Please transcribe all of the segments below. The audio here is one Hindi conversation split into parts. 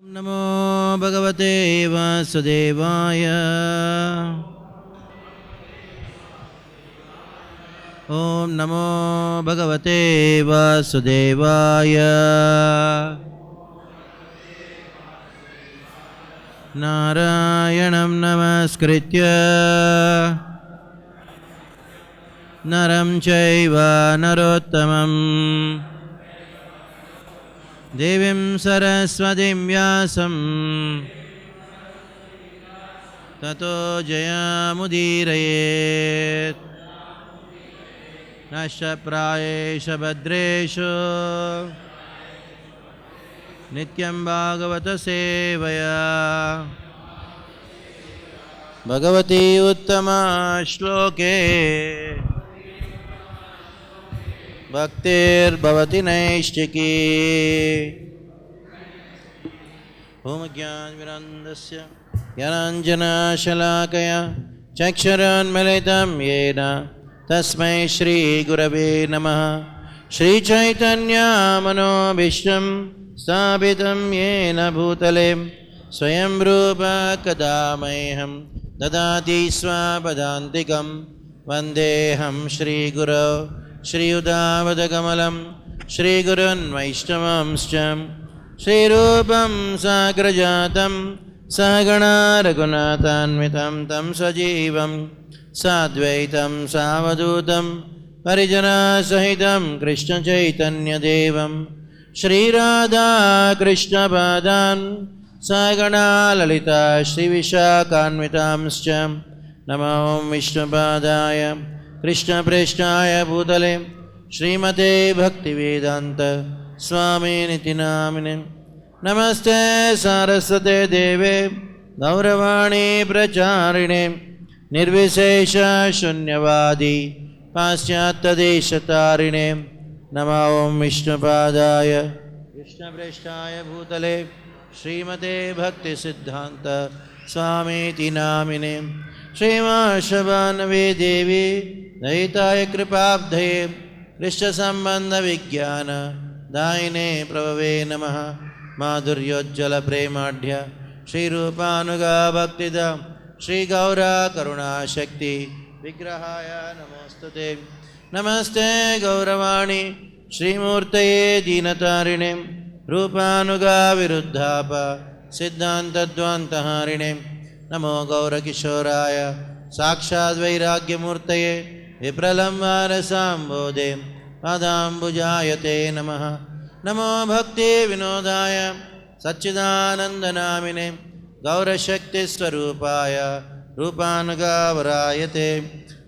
नमो भगवते वासुदेवाय। ओम नमो भगवते वासुदेवाय। नारायणं नमस्कृत्य नरं चैव नरोत्तमं देवीं सरस्वतीं व्यासं ततो जयमुदीरयेत्। नश्यप्रायेषु भद्रेषु नित्यं भागवत सेवया। भगवती उत्तमा श्लोके भक्तिर्भवति नैष्ठिकी। ओम ज्ञानविरन्दस्य ज्ञानाञ्जनशलाकया चक्षुरुन्मीलितं येन तस्मै श्रीगुरवे नमः। श्रीचैतन्यमनोभीष्टं स्थापितं येन भूतले स्वयं रूप कदा मह्यं ददाति स्वपदान्तिकं। वन्देऽहं श्रीगुरो श्रीयुतावदकमलं श्रीगुरुन् वैष्णवांश्च श्रीरूपं साग्रजातं सहगणा रघुनाथान्वितं तं सजीवं साद्वैतं सावधूतं परिजनसहितं कृष्णचैतन्यदेवं श्रीराधाकृष्णपादान् सहगणा ललिता श्रीविशाखान्वितांश्च। नमो विष्णुपादाय कृष्णप्रेष्ठाय भूतले श्रीमते भक्तिवेदान्त स्वामिनिति नामिने। नमस्ते सारस्वते देवे गौरवाणी प्रचारिणे निर्विशेष शून्यवादी पाश्चात्यदेशतारिणे। नमो विष्णुपादाय कृष्णप्रेष्ठाय भूतले श्रीमते भक्तिसिद्धान्त स्वामीति नामिने। श्रीमाशवानवे देवी दयिताय कृपाब्धये कृष्णसम्बन्धविज्ञान दायिने प्रभवे नमः। माधुर्योज्ज्वल प्रेमाढ्य श्रीरूपानुगा भक्तिदा श्रीगौरा करुणाशक्ति विग्रहाय नमोस्तुते। नमस्ते गौरवाणी श्रीमूर्तये दीनतारिणे रूपानुगा विरुद्धाप सिद्धान्तद्वान्तहारिणे। नमो गौरकिशोराय साक्षाद् वैराग्यमूर्तये विप्रलम्बारसाम्बोधे पादाम्बुजाय ते नमः। नमो भक्तिविनोदाय सच्चिदानन्दनामिने गौरशक्तिस्वरूपाय रूपानुगावराय ते।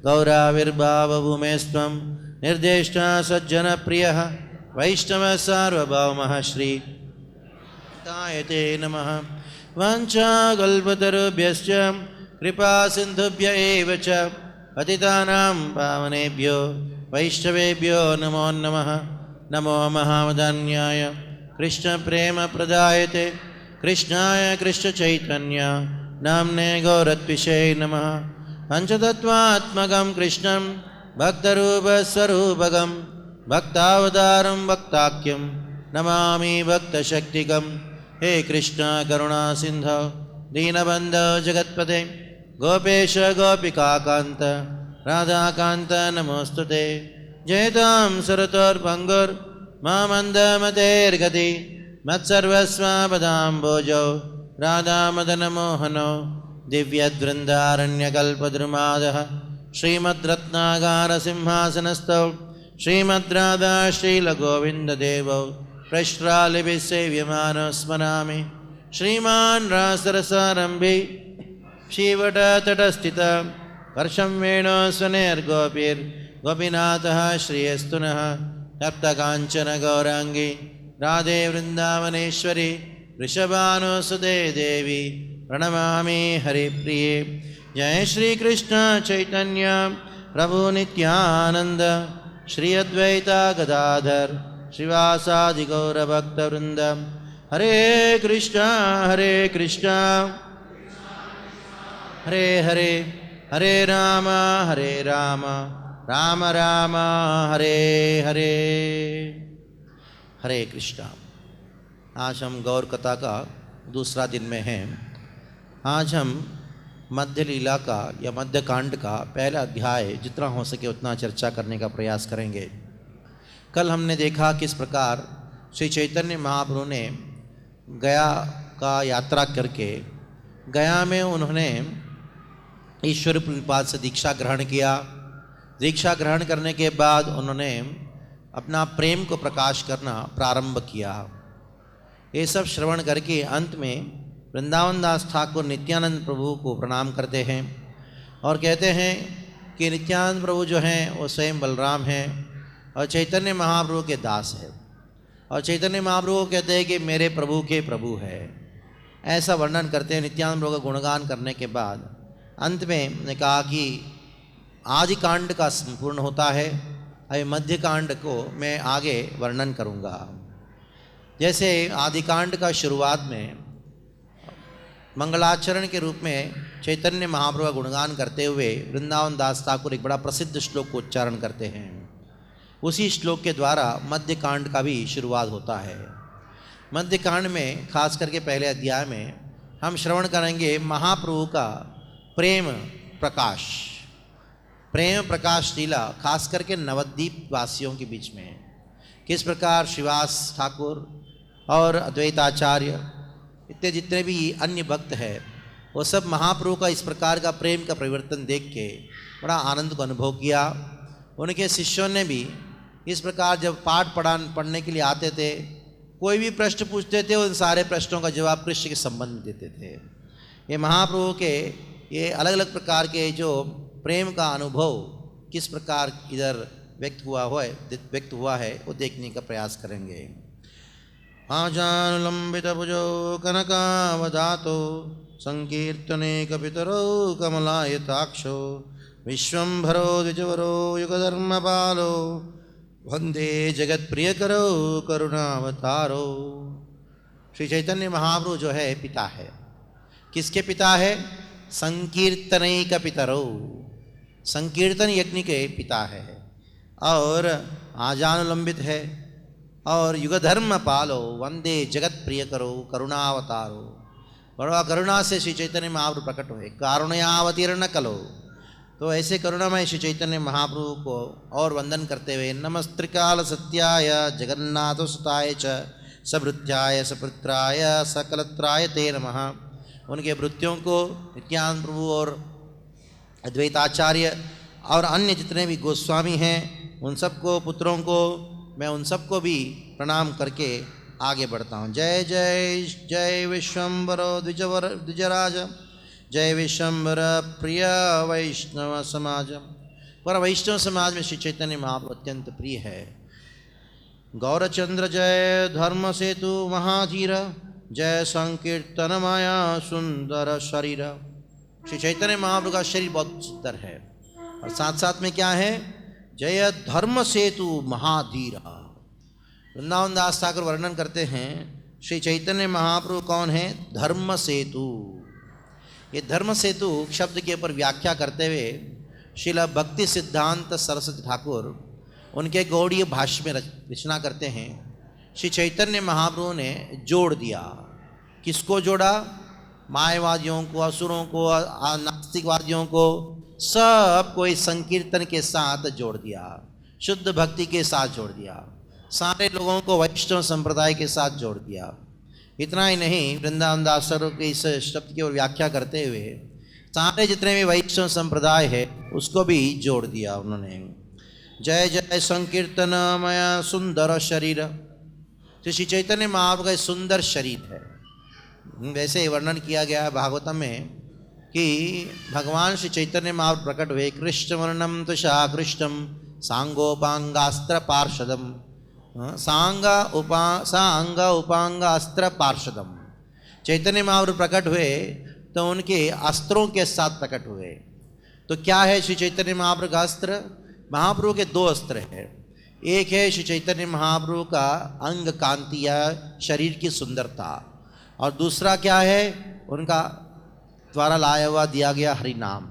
गौराविर्भावभूमेस्त्वं निर्देष्टा सज्जनप्रियः वैष्णवः सार्वभौमः श्रीताय ते नमः। वाञ्छाकल्पतरुभ्यश्च कृपासिन्धुभ्य एव च पतितानां पावनेभ्यो वैष्णवेभ्यो नमो नमः। नमो महावदान्याय कृष्णप्रेमप्रदायते कृष्णाय कृष्णचैतन्य नाम्ने गौरत्विषे नमः। पञ्चतत्त्वात्मकं कृष्णं भक्तरूपस्वरूपकं भक्तावतारं भक्ताख्यं नमामि भक्तशक्तिकं। हे कृष्ण करुणा सिन्धो दीनबन्धो जगत्पते गोपेश गोपिकान्त राधाकान्त नमोस्तुते। जयतां सरतोर्भङ्गुर्मामन्दमतेर्गति मत्सर्वस्वापदाम्बोजो राधामदनमोहनो दिव्यद्वृन्दारण्यकल्पद्रुमादः श्रीमद्रत्नागारसिंहासनस्थौ श्रीमद्राधा श्रीलगोविन्ददेवौ प्रश्रालिभिः सेव्यमानो स्मरामि। श्रीमान् रासरसारम्भे श्रीवटतटस्थित वर्षं वेणो स्वनेर्गोपीर्गोपीनाथः श्रियस्तुनः। तप्तकाञ्चन गौराङ्गी राधे वृन्दावनेश्वरी वृषभानुसुते देवी प्रणमामि हरिप्रिये। जय श्रीकृष्ण चैतन्य प्रभु नित्यानन्द श्री अद्वैता गदाधर श्रीवासादि गौरभक्तवृन्द। हरे कृष्ण हरे हरे हरे राम राम राम हरे हरे। हरे कृष्णा। आज हम गौर कथा का दूसरा दिन में हैं। आज हम मध्य लीला का या मध्य कांड का पहला अध्याय जितना हो सके उतना चर्चा करने का प्रयास करेंगे। कल हमने देखा किस प्रकार श्री चैतन्य महाप्रभु ने गया का यात्रा करके गया में उन्होंने ईश्वर प्रणिपात से दीक्षा ग्रहण किया। दीक्षा ग्रहण करने के बाद उन्होंने अपना प्रेम को प्रकाश करना प्रारंभ किया। ये सब श्रवण करके अंत में वृंदावन दास ठाकुर नित्यानंद प्रभु को प्रणाम करते हैं और कहते हैं कि नित्यानंद प्रभु जो हैं वो स्वयं बलराम हैं और चैतन्य महाप्रभु के दास है। और चैतन्य महाप्रभु को कहते हैं कि मेरे प्रभु के प्रभु है। ऐसा वर्णन करते हैं। नित्यानंद प्रभु का गुणगान करने के बाद अंत में ने कहा कि आदि कांड का संपूर्ण होता है, अभी मध्य कांड को मैं आगे वर्णन करूँगा। जैसे आदि कांड का शुरुआत में मंगलाचरण के रूप में चैतन्य महाप्रभु का गुणगान करते हुए वृंदावन दास ठाकुर एक बड़ा प्रसिद्ध श्लोक को उच्चारण करते हैं। उसी श्लोक के द्वारा मध्य कांड का भी शुरुआत होता है। मध्य कांड में खास करके पहले अध्याय में हम श्रवण करेंगे महाप्रभु का प्रेम प्रकाश लीला, खास करके नवद्वीप वासियों के बीच में किस प्रकार श्रीवास ठाकुर और अद्वैताचार्य इतने जितने भी अन्य भक्त हैं वो सब महाप्रभु का इस प्रकार का प्रेम का परिवर्तन देख के बड़ा आनंद को अनुभव किया। उनके शिष्यों ने भी इस प्रकार जब पाठ पढ़ने के लिए आते थे, कोई भी प्रश्न पूछते थे उन सारे प्रश्नों का जवाब कृष्ण के संबंध में देते थे। ये महाप्रभु के ये अलग अलग प्रकार के जो प्रेम का अनुभव किस प्रकार इधर व्यक्त हुआ है वो देखने का प्रयास करेंगे। आजानुलंबित भुजो कनकावदातो संकीर्तने कपितरो कमलायताक्षो विश्वंभरो द्विजवरो युगधर्मपालो वंदे जगत्प्रियकरो करुणावतारो। श्री चैतन्य महाप्रभु जो है पिता है। किसके पिता है? संकीर्तनैक पितरो, संकीर्तन यज्ञ के पिता है और आजानुलंबित है और युगधर्म पालो वंदे जगत प्रिय करो करुणावतारो। बड़ा करुणा से श्री चैतन्य महाप्रभु प्रकट हुए। कारुण्यावतीर्ण कलो, तो ऐसे करुणामय श्री चैतन्य महाप्रभु को और वंदन करते हुए नमस्त्रिकाल सत्याय जगन्नाथ सुताय च सभृत्याय सपुत्राय सकलत्राय ते नमः। उनके भृत्यों को नित्यानंद प्रभु और अद्वैताचार्य और अन्य जितने भी गोस्वामी हैं उन सबको पुत्रों को मैं उन सबको भी प्रणाम करके आगे बढ़ता हूँ। जय जय जय विश्वम्भरो द्विजराज, जय विश्वम्भर प्रिय वैष्णव समाज। पर वैष्णव समाज में श्री चैतन्य महाप्रभु अत्यंत प्रिय है। गौरचंद्र जय धर्म सेतु महाधीर, जय संकीर्तन माया सुंदर शरीर। श्री चैतन्य महाप्रभु का शरीर बहुत सुंदर है और साथ साथ में क्या है? जय धर्म सेतु महाधीर। वृंदावन दास ठाकुर वर्णन करते हैं श्री चैतन्य महाप्रभु कौन है? धर्म सेतु। ये धर्म सेतु शब्द के ऊपर व्याख्या करते हुए श्रील भक्ति सिद्धांत सरस्वती ठाकुर उनके गौड़ीय भाष्य में रचना करते हैं। श्री चैतन्य महाप्रभु ने जोड़ दिया। किसको जोड़ा? मायावादियों को, असुरों को, नास्तिकवादियों को, सब को इस संकीर्तन के साथ जोड़ दिया, शुद्ध भक्ति के साथ जोड़ दिया, सारे लोगों को वैष्णव संप्रदाय के साथ जोड़ दिया। इतना ही नहीं, वृंदावन दास के इस शब्द की ओर व्याख्या करते हुए सारे जितने भी वैष्णव संप्रदाय है उसको भी जोड़ दिया उन्होंने। जय जय संकीर्तन मया सुंदर शरीर। तो श्री चैतन्य महाप्रभु का सुंदर शरीर है। वैसे ही वर्णन किया गया है भागवतम में कि भगवान श्री चैतन्य महाप्रभु प्रकट हुए कृष्ण वर्णम तुषा कृष्णम सांगोपांगास्त्र पार्षदम, सांग उपांगास्त्र पार्षदम। चैतन्य महाप्रभु प्रकट हुए तो उनके अस्त्रों के साथ प्रकट हुए। तो क्या है श्री चैतन्य महाप्रभु का अस्त्र? महाप्रभु के दो अस्त्र हैं। एक है श्री चैतन्य महाप्रभु का अंग कांति या शरीर की सुंदरता, और दूसरा क्या है? उनका द्वारा लाया हुआ दिया गया हरि नाम।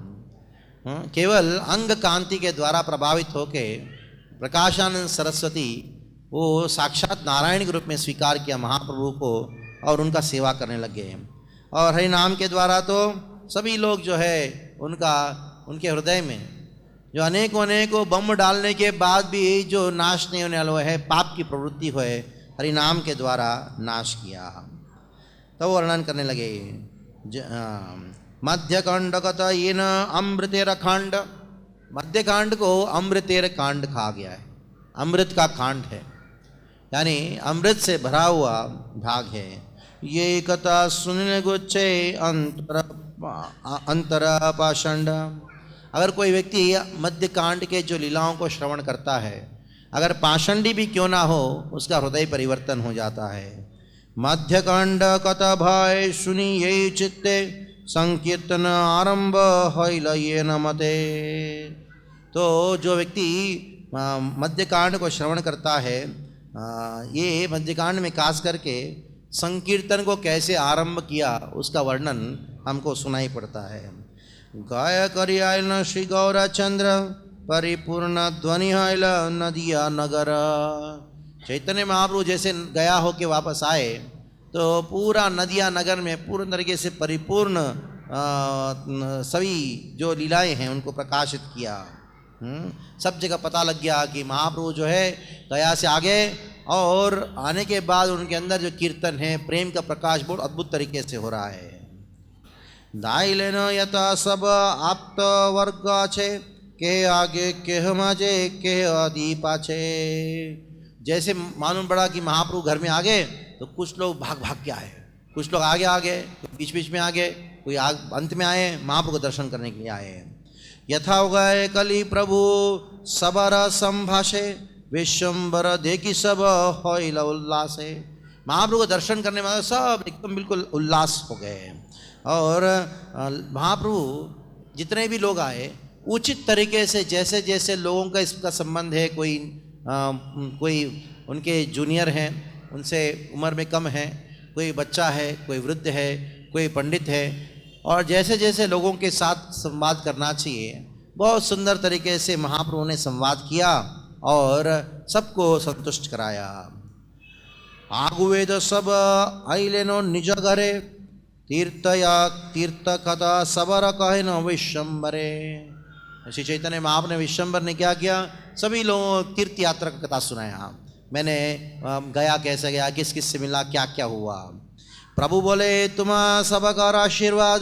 केवल अंग कांति के द्वारा प्रभावित होके प्रकाशानंद सरस्वती वो साक्षात नारायण के रूप में स्वीकार किया महाप्रभु को और उनका सेवा करने लगे। और हरि नाम के द्वारा तो सभी लोग जो है उनके हृदय में जो अनेकों बम डालने के बाद भी जो नाश नहीं होने वाला है, पाप की प्रवृत्ति हुए, हरि नाम के द्वारा नाश किया। तो वर्णन करने लगे मध्यकांडगत ये न अमृतेर कांड, मध्यकांड को अमृतेर कांड कहा गया है। अमृत का कांड है, यानी अमृत से भरा हुआ भाग है। ये कथा सुनने गुच्छे अंतर पाषंड। अगर कोई व्यक्ति मध्यकांड के जो लीलाओं को श्रवण करता है, अगर पाषंडी भी क्यों ना हो, उसका हृदय परिवर्तन हो जाता है। मध्यकांड कथा भय सुनी ये चित्ते संकीर्तन आरंभ होइल ये न मते। तो जो व्यक्ति मध्यकांड को श्रवण करता है, ये मध्यकांड में खास करके संकीर्तन को कैसे आरंभ किया उसका वर्णन हमको सुनाई पड़ता है। गाय करी आयल श्री गौरचंद्र परिपूर्ण ध्वनि आयल नदिया नगर। चैतन्य महाप्रभु जैसे गया हो के वापस आए तो पूरा नदिया नगर में पूर्ण तरीके से परिपूर्ण सभी जो लीलाएं हैं उनको प्रकाशित किया। सब जगह पता लग गया कि महाप्रभु जो है गया से आगे, और आने के बाद उनके अंदर जो कीर्तन है, प्रेम का प्रकाश बहुत अद्भुत तरीके से हो रहा है। दाई लेना यथा सब आप्त वर्ग छे के आगे के माजे के आदि पाछे। जैसे मालूम पड़ा कि महाप्रभु घर में आ गए तो कुछ लोग भाग भाग के आए, कुछ लोग आगे आ गए, बीच बीच में आ गए, कोई अंत में आए, महाप्रभु को दर्शन करने के लिए आए। यथा गए कली प्रभु सबर संभाषे विश्वम्बर देखी सब होइल उल्लासे। महाप्रभु को दर्शन करने वाले सब एकदम बिल्कुल उल्लास हो गए। और महाप्रभु जितने भी लोग आए उचित तरीके से, जैसे जैसे लोगों का इसका संबंध है, कोई उनके जूनियर हैं, उनसे उम्र में कम है, कोई बच्चा है, कोई वृद्ध है, कोई पंडित है, और जैसे जैसे लोगों के साथ संवाद करना चाहिए, बहुत सुंदर तरीके से महाप्रभु ने संवाद किया और सबको संतुष्ट कराया। आगुवेद सब आइलेनो निज घरे तीर्थ कथा सबर कहे न विश्वम्बरे। श्री चैतन्य महाप्रभु ने विश्वम्बर ने क्या किया, सभी लोगों तीर्थ यात्रा की कथा सुनाया। मैंने गया कैसे गया, किस किस से मिला, क्या क्या हुआ। प्रभु बोले तुम्हा सबका आशीर्वाद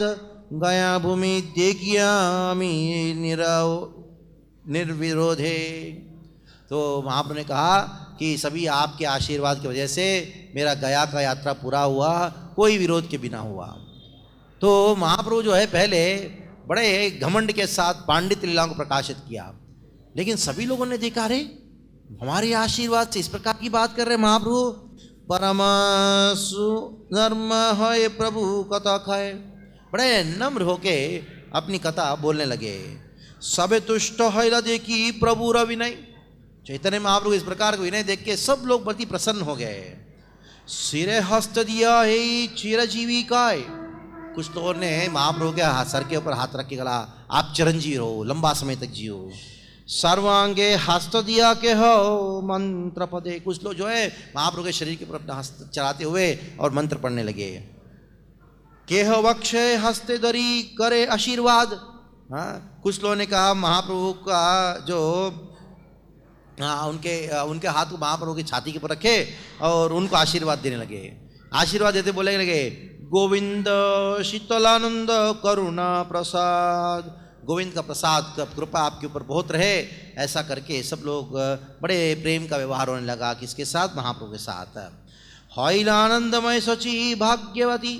गया भूमि देखिया निर्विरोधे। तो महाप्रभु ने कहा कि सभी आपके आशीर्वाद की वजह से मेरा गया का यात्रा पूरा हुआ, कोई विरोध के बिना हुआ। तो महाप्रभु जो है पहले बड़े घमंड के साथ पांडित लीलाओं को प्रकाशित किया, लेकिन सभी लोगों ने देखा रे हमारे आशीर्वाद से इस प्रकार की बात कर रहे महाप्रभु। परम सुनर्म है प्रभु कथा खाए, बड़े नम्र होके अपनी कथा बोलने लगे। सबे तुष्ट है देखी प्रभु र विनय। चैतन्य महाप्रभु इस प्रकार का विनय देख के सब लोग बड़ी प्रसन्न हो गए। सिरे हस्त दिया है चिरजीवी काय। कुछ लोगों ने महाप्रभु के सर के ऊपर हाथ रख के कहा आप चिरंजीवी रहो, लंबा समय तक जियो। सर्वांगे हस्त दिया के हो मंत्र पदे। कुछ लोग जो है महाप्रभु के शरीर के ऊपर अपना हस्त चलाते हुए और मंत्र पढ़ने लगे। केह वक्षे हस्ते दरी करे आशीर्वाद। हाँ, कुछ लोगों ने कहा महाप्रभु का जो उनके हाथ को महाप्रभु की छाती के ऊपर रखे और उनको आशीर्वाद देने लगे। आशीर्वाद देते बोलने लगे गोविंद शीतलानंद करुणा प्रसाद। गोविंद का प्रसाद का कृपा आपके ऊपर बहुत रहे। ऐसा करके सब लोग बड़े प्रेम का व्यवहार होने लगा किसके साथ, महाप्रभु के साथ। हईल आनंदमय सची भाग्यवती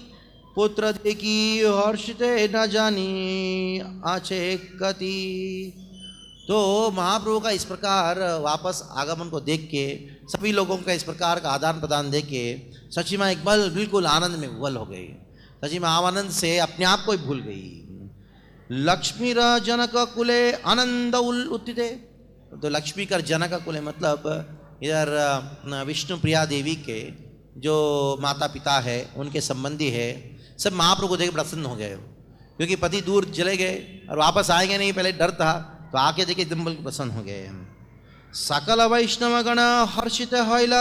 पुत्र देखी हर्षिते न जानी आचे कति। तो महाप्रभु का इस प्रकार वापस आगमन को देख के सभी लोगों का इस प्रकार का आदान प्रदान देख के सची माँ इकबाल बिल्कुल आनंद में उबल हो गई। सची माँ आनंद से अपने आप को ही भूल गई। लक्ष्मी जनक कुले आनंद उत्थिते। तो लक्ष्मी कर जनक कुले मतलब इधर विष्णु प्रिया देवी के जो माता पिता है, उनके संबंधी है, सब महाप्रभु को देख प्रसन्न हो गए, क्योंकि पति दूर चले गए और वापस आएंगे नहीं, पहले डर था, तो आके देखे एकदम प्रसन्न हो गए। सकल वैष्णव गण हर्षित हईल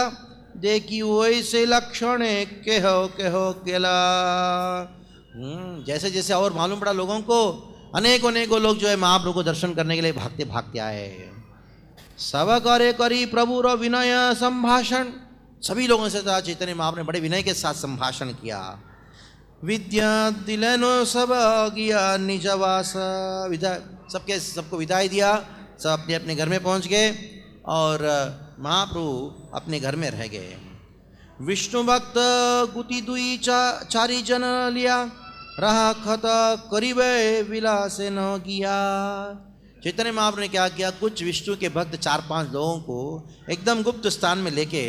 देखी वैसे लक्षण केहो केहो केला। जैसे जैसे और मालूम पड़ा लोगों को, अनेकों लोग जो है महाप्रभु को दर्शन करने के लिए भागते भागते आए। सब करे करी प्रभु रो विनय संभाषण, सभी लोगों से चैतन्य महाप्रभु ने बड़े विनय के साथ संभाषण किया। विद्या दिलेनो सब गया निजवास, विदा सबको विदाई दिया, सब अपने अपने घर में पहुंच गए और महाप्रभु अपने घर में रह गए। विष्णु भक्त गुति दुई चारी जन लिया, रहा खत करीबे विलासे न गया। चैतन्य महाप्रभु ने क्या किया, कुछ विष्णु के भक्त 4-5 लोगों को एकदम गुप्त स्थान में लेके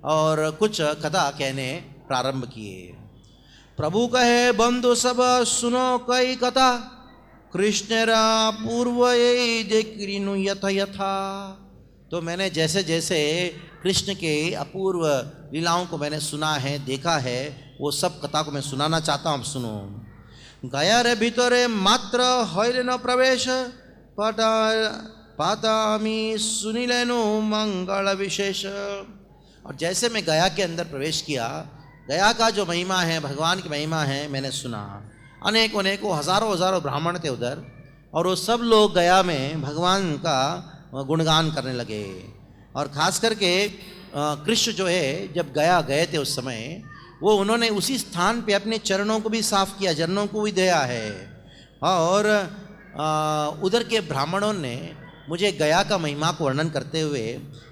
और कुछ कथा कहने प्रारंभ किए। प्रभु कहे बंधु सब सुनो कई कथा, कृष्णरा पूर्व देखिनु यथा यथा। तो मैंने जैसे जैसे कृष्ण के अपूर्व लीलाओं को मैंने सुना है, देखा है, वो सब कथा को मैं सुनाना चाहता हूँ, सुनो। गया रे भीतरे मात्र हईले न प्रवेश, पातामी सुनिलेनु मंगल विशेष। और जैसे मैं गया के अंदर प्रवेश किया, गया का जो महिमा है, भगवान की महिमा है, मैंने सुना। अनेकों हजारों ब्राह्मण थे उधर, और वो सब लोग गया में भगवान का गुणगान करने लगे। और खास करके कृष्ण जो है, जब गया गए थे उस समय, वो उन्होंने उसी स्थान पे अपने चरणों को भी साफ किया, चरणों को भी धोया है। और उधर के ब्राह्मणों ने मुझे गया का महिमा को वर्णन करते हुए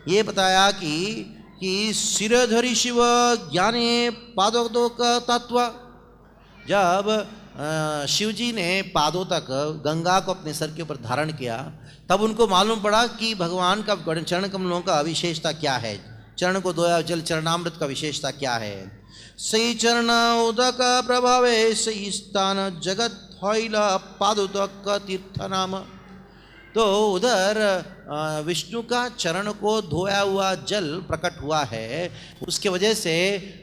ये बताया कि सिरधरि शिव ज्ञाने पादों का तत्व। जब शिवजी ने पादों तक गंगा को अपने सर के ऊपर धारण किया, तब उनको मालूम पड़ा कि भगवान का चरण कमलों का विशेषता क्या है, चरण को धोया जल चरणामृत का विशेषता क्या है। सही चरण उदक प्रभावे सही स्थान जगत हईला पादोदक तीर्थ नाम। तो उधर विष्णु का चरण को धोया हुआ जल प्रकट हुआ है, उसके वजह से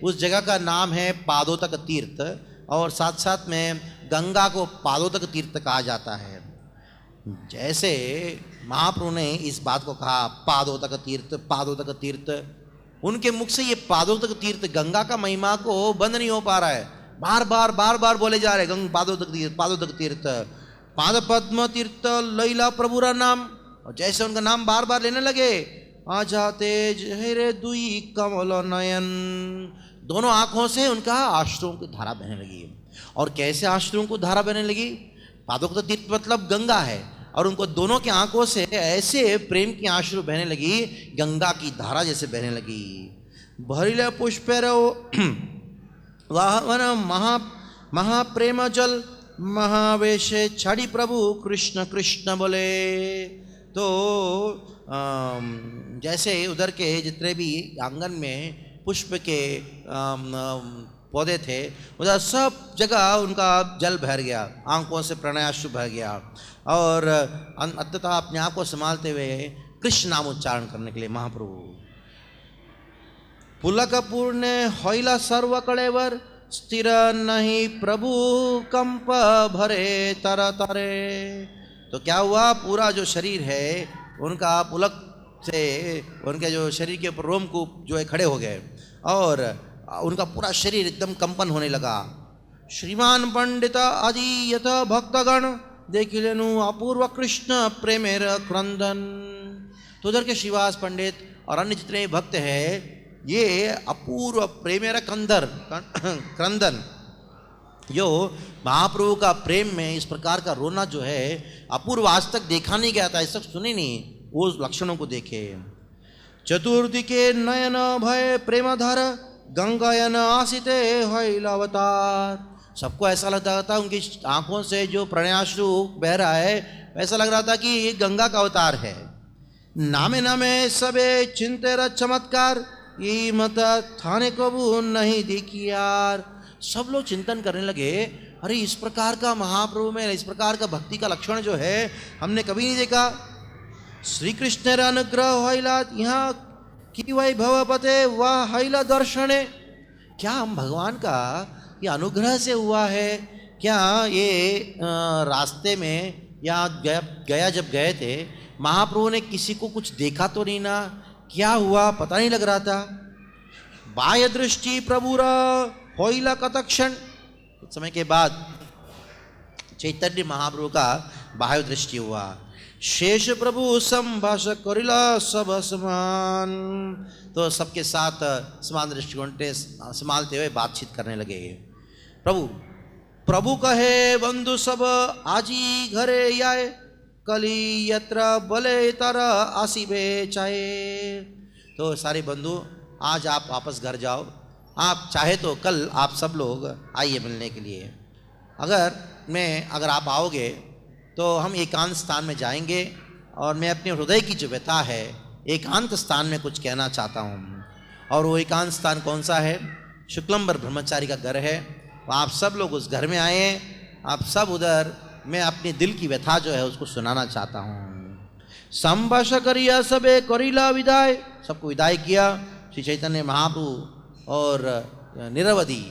उस जगह का नाम है पादोदक तीर्थ, और साथ साथ में गंगा को पादोदक तीर्थ कहा जाता है। जैसे महाप्रभु ने इस बात को कहा, पादोदक तीर्थ, पादोदक तीर्थ, उनके मुख से ये पादोदक तीर्थ, गंगा का महिमा को बंद नहीं हो पा रहा है, बार बार बोले जा रहे हैं, पादोदक तीर्थ, पादोदक तीर्थ, पाद पद्म तीर्थ लैला प्रभुरा नाम। और जैसे उनका नाम बार बार लेने लगे, आ जाते जहरे दुई कमल नयन, दोनों आंखों से उनका आश्रुओं की धारा बहने लगी। और कैसे आश्रुओं को धारा बहने लगी, पादोदक तीर्थ मतलब गंगा है, और उनको दोनों की आंखों से ऐसे प्रेम की आंसू बहने लगी, गंगा की धारा जैसे बहने लगी। भरिले पुष्पेरो वाहन महाप्रेम जल, महावेशे छड़ी प्रभु कृष्ण कृष्ण बोले। तो जैसे उधर के जितने भी आंगन में पुष्प के पौधे थे, उधर सब जगह उनका जल भर गया, आंखों से प्रणयाश्रु बह गया, और अंततः अपने आप को संभालते हुए कृष्ण नाम उच्चारण करने के लिए महाप्रभु। पुलक पूर्ण होइला सर्व कड़ेवर, स्थिर नहीं प्रभु कंप भरे तर तरे। तो क्या हुआ, पूरा जो शरीर है उनका पुलक से, उनके जो शरीर के ऊपर रोमकूप जो है खड़े हो गए, और उनका पूरा शरीर एकदम कंपन होने लगा। श्रीमान पंडित आदि यथ भक्तगण, देख लेनु अपूर्व कृष्ण प्रेमेर क्रंदन। तो उधर के श्रीवास पंडित और अन्य जितने भक्त हैं, ये अपूर्व प्रेमेर क्रंदन, जो महाप्रभु का प्रेम में इस प्रकार का रोना जो है अपूर्व, आज तक देखा नहीं गया था, ऐसा सुने नहीं, वो लक्षणों को देखे। चतुर्थी के नयन भय प्रेमधर, गंगायन आसिते हईलावतार। सबको ऐसा लगता था उनकी आंखों से जो प्रणयाश्रु बह रहा है, ऐसा लग रहा था कि ये गंगा का अवतार है। नामे नामे सबे चिंतेर चमत्कार, ये मत थाने कबू नहीं देखी यार। सब लोग चिंतन करने लगे, अरे इस प्रकार का महाप्रभु में, इस प्रकार का भक्ति का लक्षण जो है हमने कभी नहीं देखा। श्री कृष्ण अनुग्रह हईला यहाँ की वैभव पते वह हईला दर्शने। क्या हम भगवान का ये अनुग्रह से हुआ है क्या? ये रास्ते में या गया जब गए थे, महाप्रभु ने किसी को कुछ देखा तो नहीं ना, क्या हुआ पता नहीं लग रहा था। बाह्य दृष्टि प्रभुर होइला कतक्षण। कुछ समय के बाद चैतन्य महाप्रभु का बाह्य दृष्टि हुआ। शेष प्रभु संभाष करिला सब समान, तो सबके साथ समान दृष्टिकोण संभालते हुए बातचीत करने लगे। प्रभु कहे बंधु सब आजी घरे आए, कली यत्र बले तर आसीबे चाहे। तो सारे बंधु आज आप वापस घर जाओ, आप चाहे तो कल आप सब लोग आइए मिलने के लिए। अगर आप आओगे तो हम एकांत स्थान में जाएंगे और मैं अपने हृदय की जो व्यथा है एकांत स्थान में कुछ कहना चाहता हूँ। और वो एकांत स्थान कौन सा है? शुक्लंबर ब्रह्मचारी का घर है। आप सब लोग उस घर में आए, आप सब उधर, मैं अपने दिल की व्यथा जो है उसको सुनाना चाहता हूँ। संभाष करिया सबे करिला विदाय, सबको विदाई किया। श्री चैतन्य महाप्रभु और निरवधि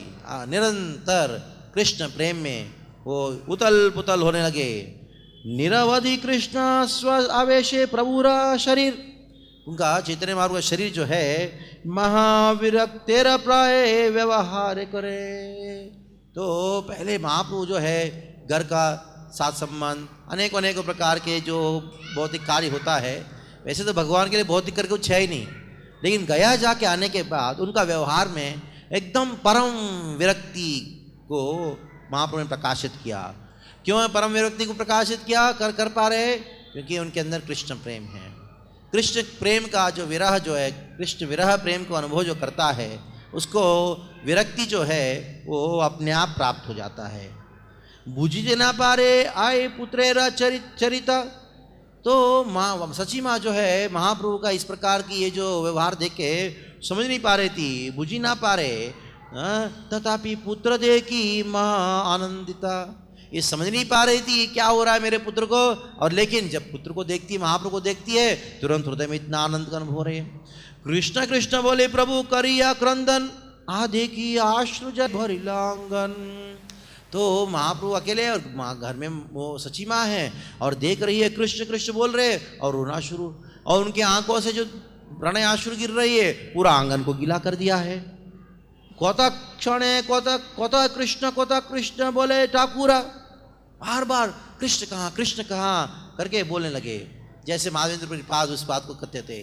निरंतर कृष्ण प्रेम में वो उतल पुतल होने लगे। निरवधि कृष्ण स्व आवेशे प्रभुरा शरीर, उनका चैतन्य महाप्रभु का शरीर जो है महाविरक्तेर प्राय व्यवहार करे। तो पहले महाप्रभु जो है घर का साथ संबंध अनेक प्रकार के जो भौतिक कार्य होता है, वैसे तो भगवान के लिए भौतिक करके कुछ है ही नहीं, लेकिन गया जाके आने के बाद उनका व्यवहार में एकदम परम विरक्ति को महाप्रभु ने प्रकाशित किया। क्यों परम विरक्ति को प्रकाशित किया कर पा रहे? क्योंकि उनके अंदर कृष्ण प्रेम है। कृष्ण प्रेम का जो विरह जो है, कृष्ण विरह प्रेम को अनुभव जो करता है, उसको विरक्ति जो है वो अपने आप प्राप्त हो जाता है। बुझी ना पारे आए पुत्रेरा चरिता, तो माँ सची माँ जो है महाप्रभु का इस प्रकार की ये जो व्यवहार देख के समझ नहीं पा रही थी, बुझी ना पा रहे। तथापि पुत्र दे की माँ आनंदिता, ये समझ नहीं पा रही थी क्या हो रहा है मेरे पुत्र को, और लेकिन जब पुत्र को देखती है, महाप्रभु को देखती है, तुरंत हृदय में इतना आनंद का अनुभव हो रही है। कृष्ण कृष्ण बोले प्रभु करिया क्रंदन, आधे की आश्रुज भरिलांगन। तो महाप्रभु अकेले और घर में वो सची माँ है और देख रही है कृष्ण कृष्ण बोल रहे और रोना शुरू, और उनकी आंखों से जो प्रणय आश्रु गिर रही है पूरा आंगन को गीला कर दिया है। कोता क्षणे कोता कृष्ण बोले ठाकुरा, बार बार कृष्ण कहाँ करके बोलने लगे, जैसे माधवेंद्र परिपाद उस बात को कहते थे।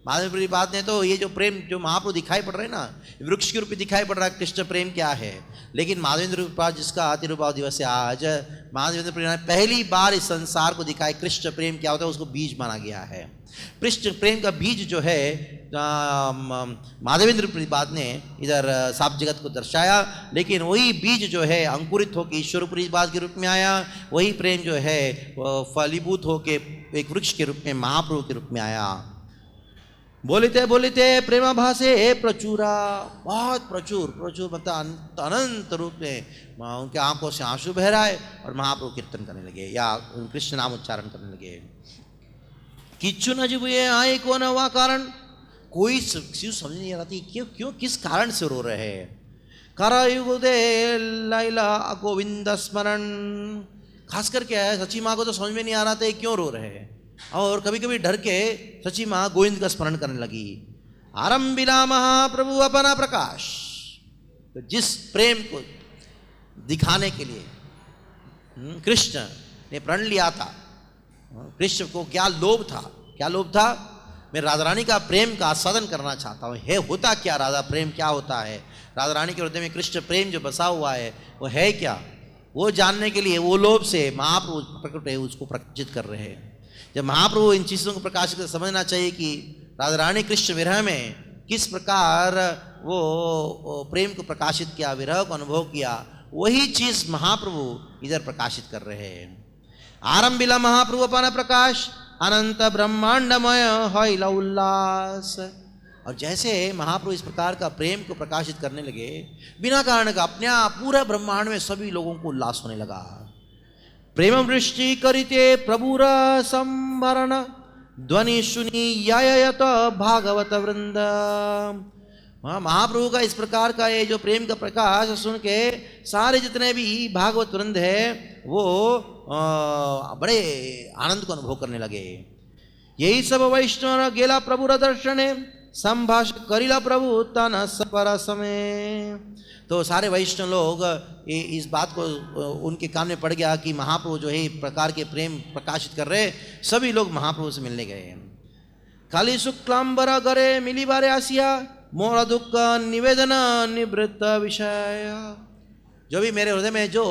माधवेंद्र परिपाद ने तो ये जो प्रेम जो महाप्रभु दिखाई पड़ रहे हैं ना, वृक्ष के रूप में दिखाई पड़ रहा है कृष्ण प्रेम क्या है, लेकिन माधवेंद्र परिपाद जिसका तिरुभाव दिवस है आज, माधवेंद्र परिपाद ने पहली बार इस संसार को दिखाए कृष्ण प्रेम क्या होता है, उसको बीज माना गया है। कृष्ण प्रेम का बीज जो है माधवेंद्र परिपाद ने इधर साप जगत को दर्शाया, लेकिन वही बीज जो है अंकुरित होकर ईश्वर परिपाद के रूप में आया, वही प्रेम जो है फलीभूत होकर एक वृक्ष के रूप में महाप्रभु के रूप में आया। बोलते प्रेमा भाषे प्रचुरा, बहुत प्रचुर मतलब अनंत रूप में उनके आंखों से आंसू बह रहा है और महाप्रभु कीर्तन करने लगे या कृष्ण नाम उच्चारण करने लगे। किच्छु न जिबुए आए को न हुआ कारण, कोई चीज समझ नहीं आ रही क्यों किस कारण से रो रहे हैं। करायुगुदे लैला गोविंद स्मरण, खास करके सची माँ को तो समझ में नहीं आ रहा था क्यों रो रहे हैं, और कभी कभी डर के सची माँ गोविंद का स्मरण करने लगी। आरंभिला महाप्रभु अपना प्रकाश, तो जिस प्रेम को दिखाने के लिए कृष्ण ने प्रण लिया था, कृष्ण को क्या लोभ था, मैं राधा रानी का प्रेम का आस्वादन करना चाहता हूँ। है होता क्या राधा प्रेम क्या होता है, राधा रानी के हृदय में कृष्ण प्रेम जो बसा हुआ है वो है क्या, वो जानने के लिए वो लोभ से महाप्रभु प्रकट है उसको प्रकाशित कर रहे हैं। जब महाप्रभु इन चीज़ों को प्रकाशित कर समझना चाहिए कि राधा रानी कृष्ण विरह में किस प्रकार वो प्रेम को प्रकाशित किया, विरह को अनुभव किया, वही चीज़ महाप्रभु इधर प्रकाशित कर रहे हैं। आरंभिला महाप्रभु अपना प्रकाश, अनंत ब्रह्मांडमय हैला उल्लास। और जैसे महाप्रभु इस प्रकार का प्रेम को प्रकाशित करने लगे, बिना कारण का अपने आप पूरा ब्रह्मांड में सभी लोगों को उल्लास होने लगा। प्रेम वृष्टि करिते प्रभुर संभरण, ध्वनि सुनी यत भागवत वृंद। महाप्रभु का इस प्रकार का ये जो प्रेम का प्रकाश सुन के सारे जितने भी भागवत वृंद है वो बड़े आनंद को अनुभव करने लगे। यही सब वैष्णव गेला प्रभुर दर्शने, संभाष करिला प्रभु तन सपर समय। तो सारे वैष्णव लोग इस बात को उनके कान में पड़ गया कि महाप्रभु जो है प्रकार के प्रेम प्रकाशित कर रहे, सभी लोग महाप्रभु से मिलने गए। खाली शुक्लांबर गरे मिली बारे आसिया मोर दुख निवेदन निवृत्त विषय। जो भी मेरे हृदय में जो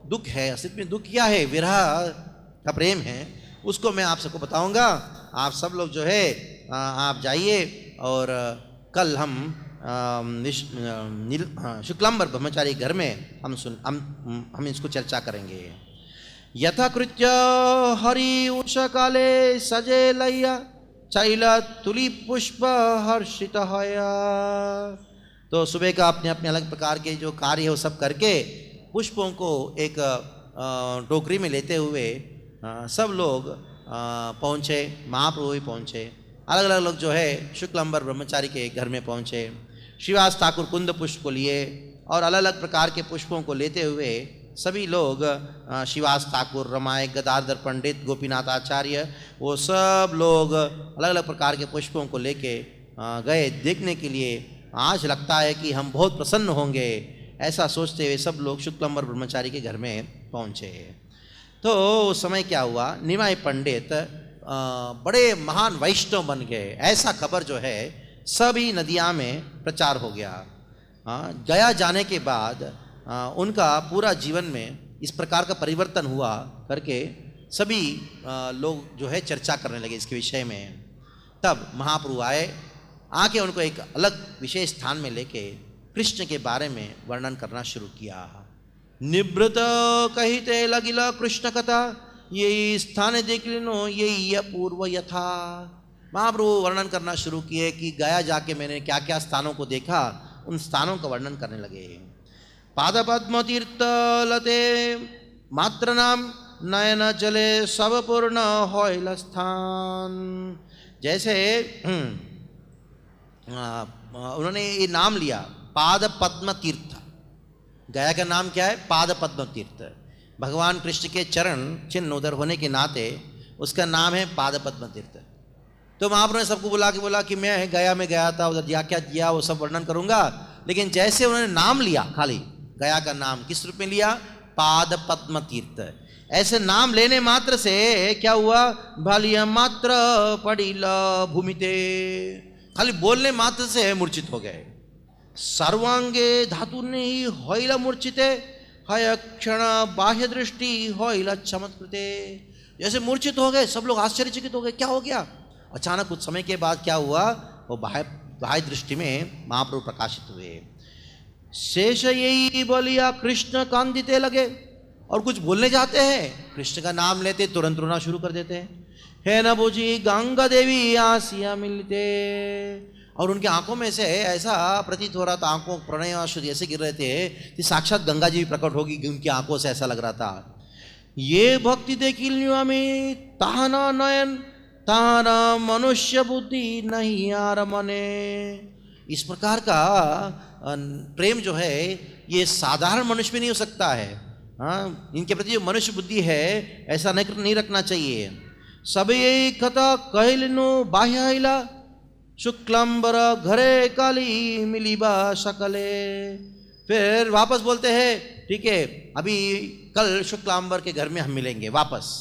दुख है, अस्तित्व में दुख क्या है, विरह का प्रेम है, उसको मैं आप सबको बताऊंगा। आप सब लोग जो है आप जाइए और कल हम शुक्लांबर ब्रह्मचारी घर में हम इसको चर्चा करेंगे। यथाकृत्य हरि उष काले सजे लैया चैला तुली पुष्प हर्षित हया। तो सुबह का अपने अपने अलग प्रकार के जो कार्य है वो सब करके पुष्पों को एक टोकरी में लेते हुए सब लोग पहुँचे, महाप्रभु भी पहुँचे। अलग अलग लोग जो है शुक्लांबर ब्रह्मचारी के घर में पहुँचे। श्रीवास ठाकुर कुंद पुष्प को लिए और अलग अलग प्रकार के पुष्पों को लेते हुए सभी लोग श्रीवास ठाकुर, रमाय, गदाधर पंडित, गोपीनाथ आचार्य, वो सब लोग अलग अलग प्रकार के पुष्पों को लेके गए देखने के लिए। आज लगता है कि हम बहुत प्रसन्न होंगे, ऐसा सोचते हुए सब लोग शुक्लांबर ब्रह्मचारी के घर में पहुँचे। तो उस समय क्या हुआ, निमाय पंडित बड़े महान वैष्णव बन गए, ऐसा खबर जो है सभी नदियाँ में प्रचार हो गया। गया जाने के बाद उनका पूरा जीवन में इस प्रकार का परिवर्तन हुआ करके सभी लोग जो है चर्चा करने लगे इसके विषय में। तब महाप्रभु आके उनको एक अलग विशेष स्थान में लेके कृष्ण के बारे में वर्णन करना शुरू किया। निवृत कहिते लगिल कृष्ण कथा, यही स्थान देख लो यही पूर्व यथा। महाप्रभु वर्णन करना शुरू किए कि गया जाके मैंने क्या क्या स्थानों को देखा, उन स्थानों का वर्णन करने लगे। पाद पद्म तीर्थ लते मात्र नाम नयन जले सब पूर्ण होइल स्थान। जैसे उन्होंने ये नाम लिया पाद पद्म तीर्थ। गया का नाम क्या है, पाद पद्म तीर्थ। भगवान कृष्ण के चरण चिन्ह उधर होने के नाते उसका नाम है पाद पद्म तीर्थ। तो महाप्रभु ने सबको बुला के बोला कि मैं गया में गया था, उधर क्या क्या किया वो सब वर्णन करूंगा। लेकिन जैसे उन्होंने नाम लिया, खाली गया का नाम किस रूप में लिया, पाद पद्म तीर्थ, ऐसे नाम लेने मात्र से क्या हुआ, भालिया मात्र पड़ील भूमिते, खाली बोलने मात्र से मूर्छित हो गए। सर्वांगे धातु ने ही होइला मूर्छिते, हय क्षण बाह्य दृष्टि होइला चमत्कृते। जैसे मूर्छित हो गए, सब लोग आश्चर्यचकित हो गए, क्या हो गया। अचानक कुछ समय के बाद क्या हुआ, वो बाह्य दृष्टि में महाप्रभु प्रकाशित हुए। शेष यही बोलिया कृष्ण कांदिते लगे, और कुछ बोलने जाते हैं, कृष्ण का नाम लेते तुरंत रोना शुरू कर देते हैं। हे न बुझी गंगा देवी आसिया मिलते, और उनकी आंखों में से ऐसा प्रतीत हो रहा था, आंखों प्रणय आंसू ऐसे गिर रहे थे कि साक्षात गंगा जी भी प्रकट होगी, उनकी आंखों से ऐसा लग रहा था। ये भक्ति देखी में ताहना नयन ताहना मनुष्य बुद्धि नहीं यार मने। इस प्रकार का प्रेम जो है ये साधारण मनुष्य में नहीं हो सकता है। हाँ, इनके प्रति जो मनुष्य बुद्धि है ऐसा नहीं रखना चाहिए। सब यही कथा कहलिनु बाह्य हिला, शुक्लांबर घरे काली मिलीबा शकले। फिर वापस बोलते हैं, ठीक है अभी कल शुक्लांबर के घर में हम मिलेंगे वापस।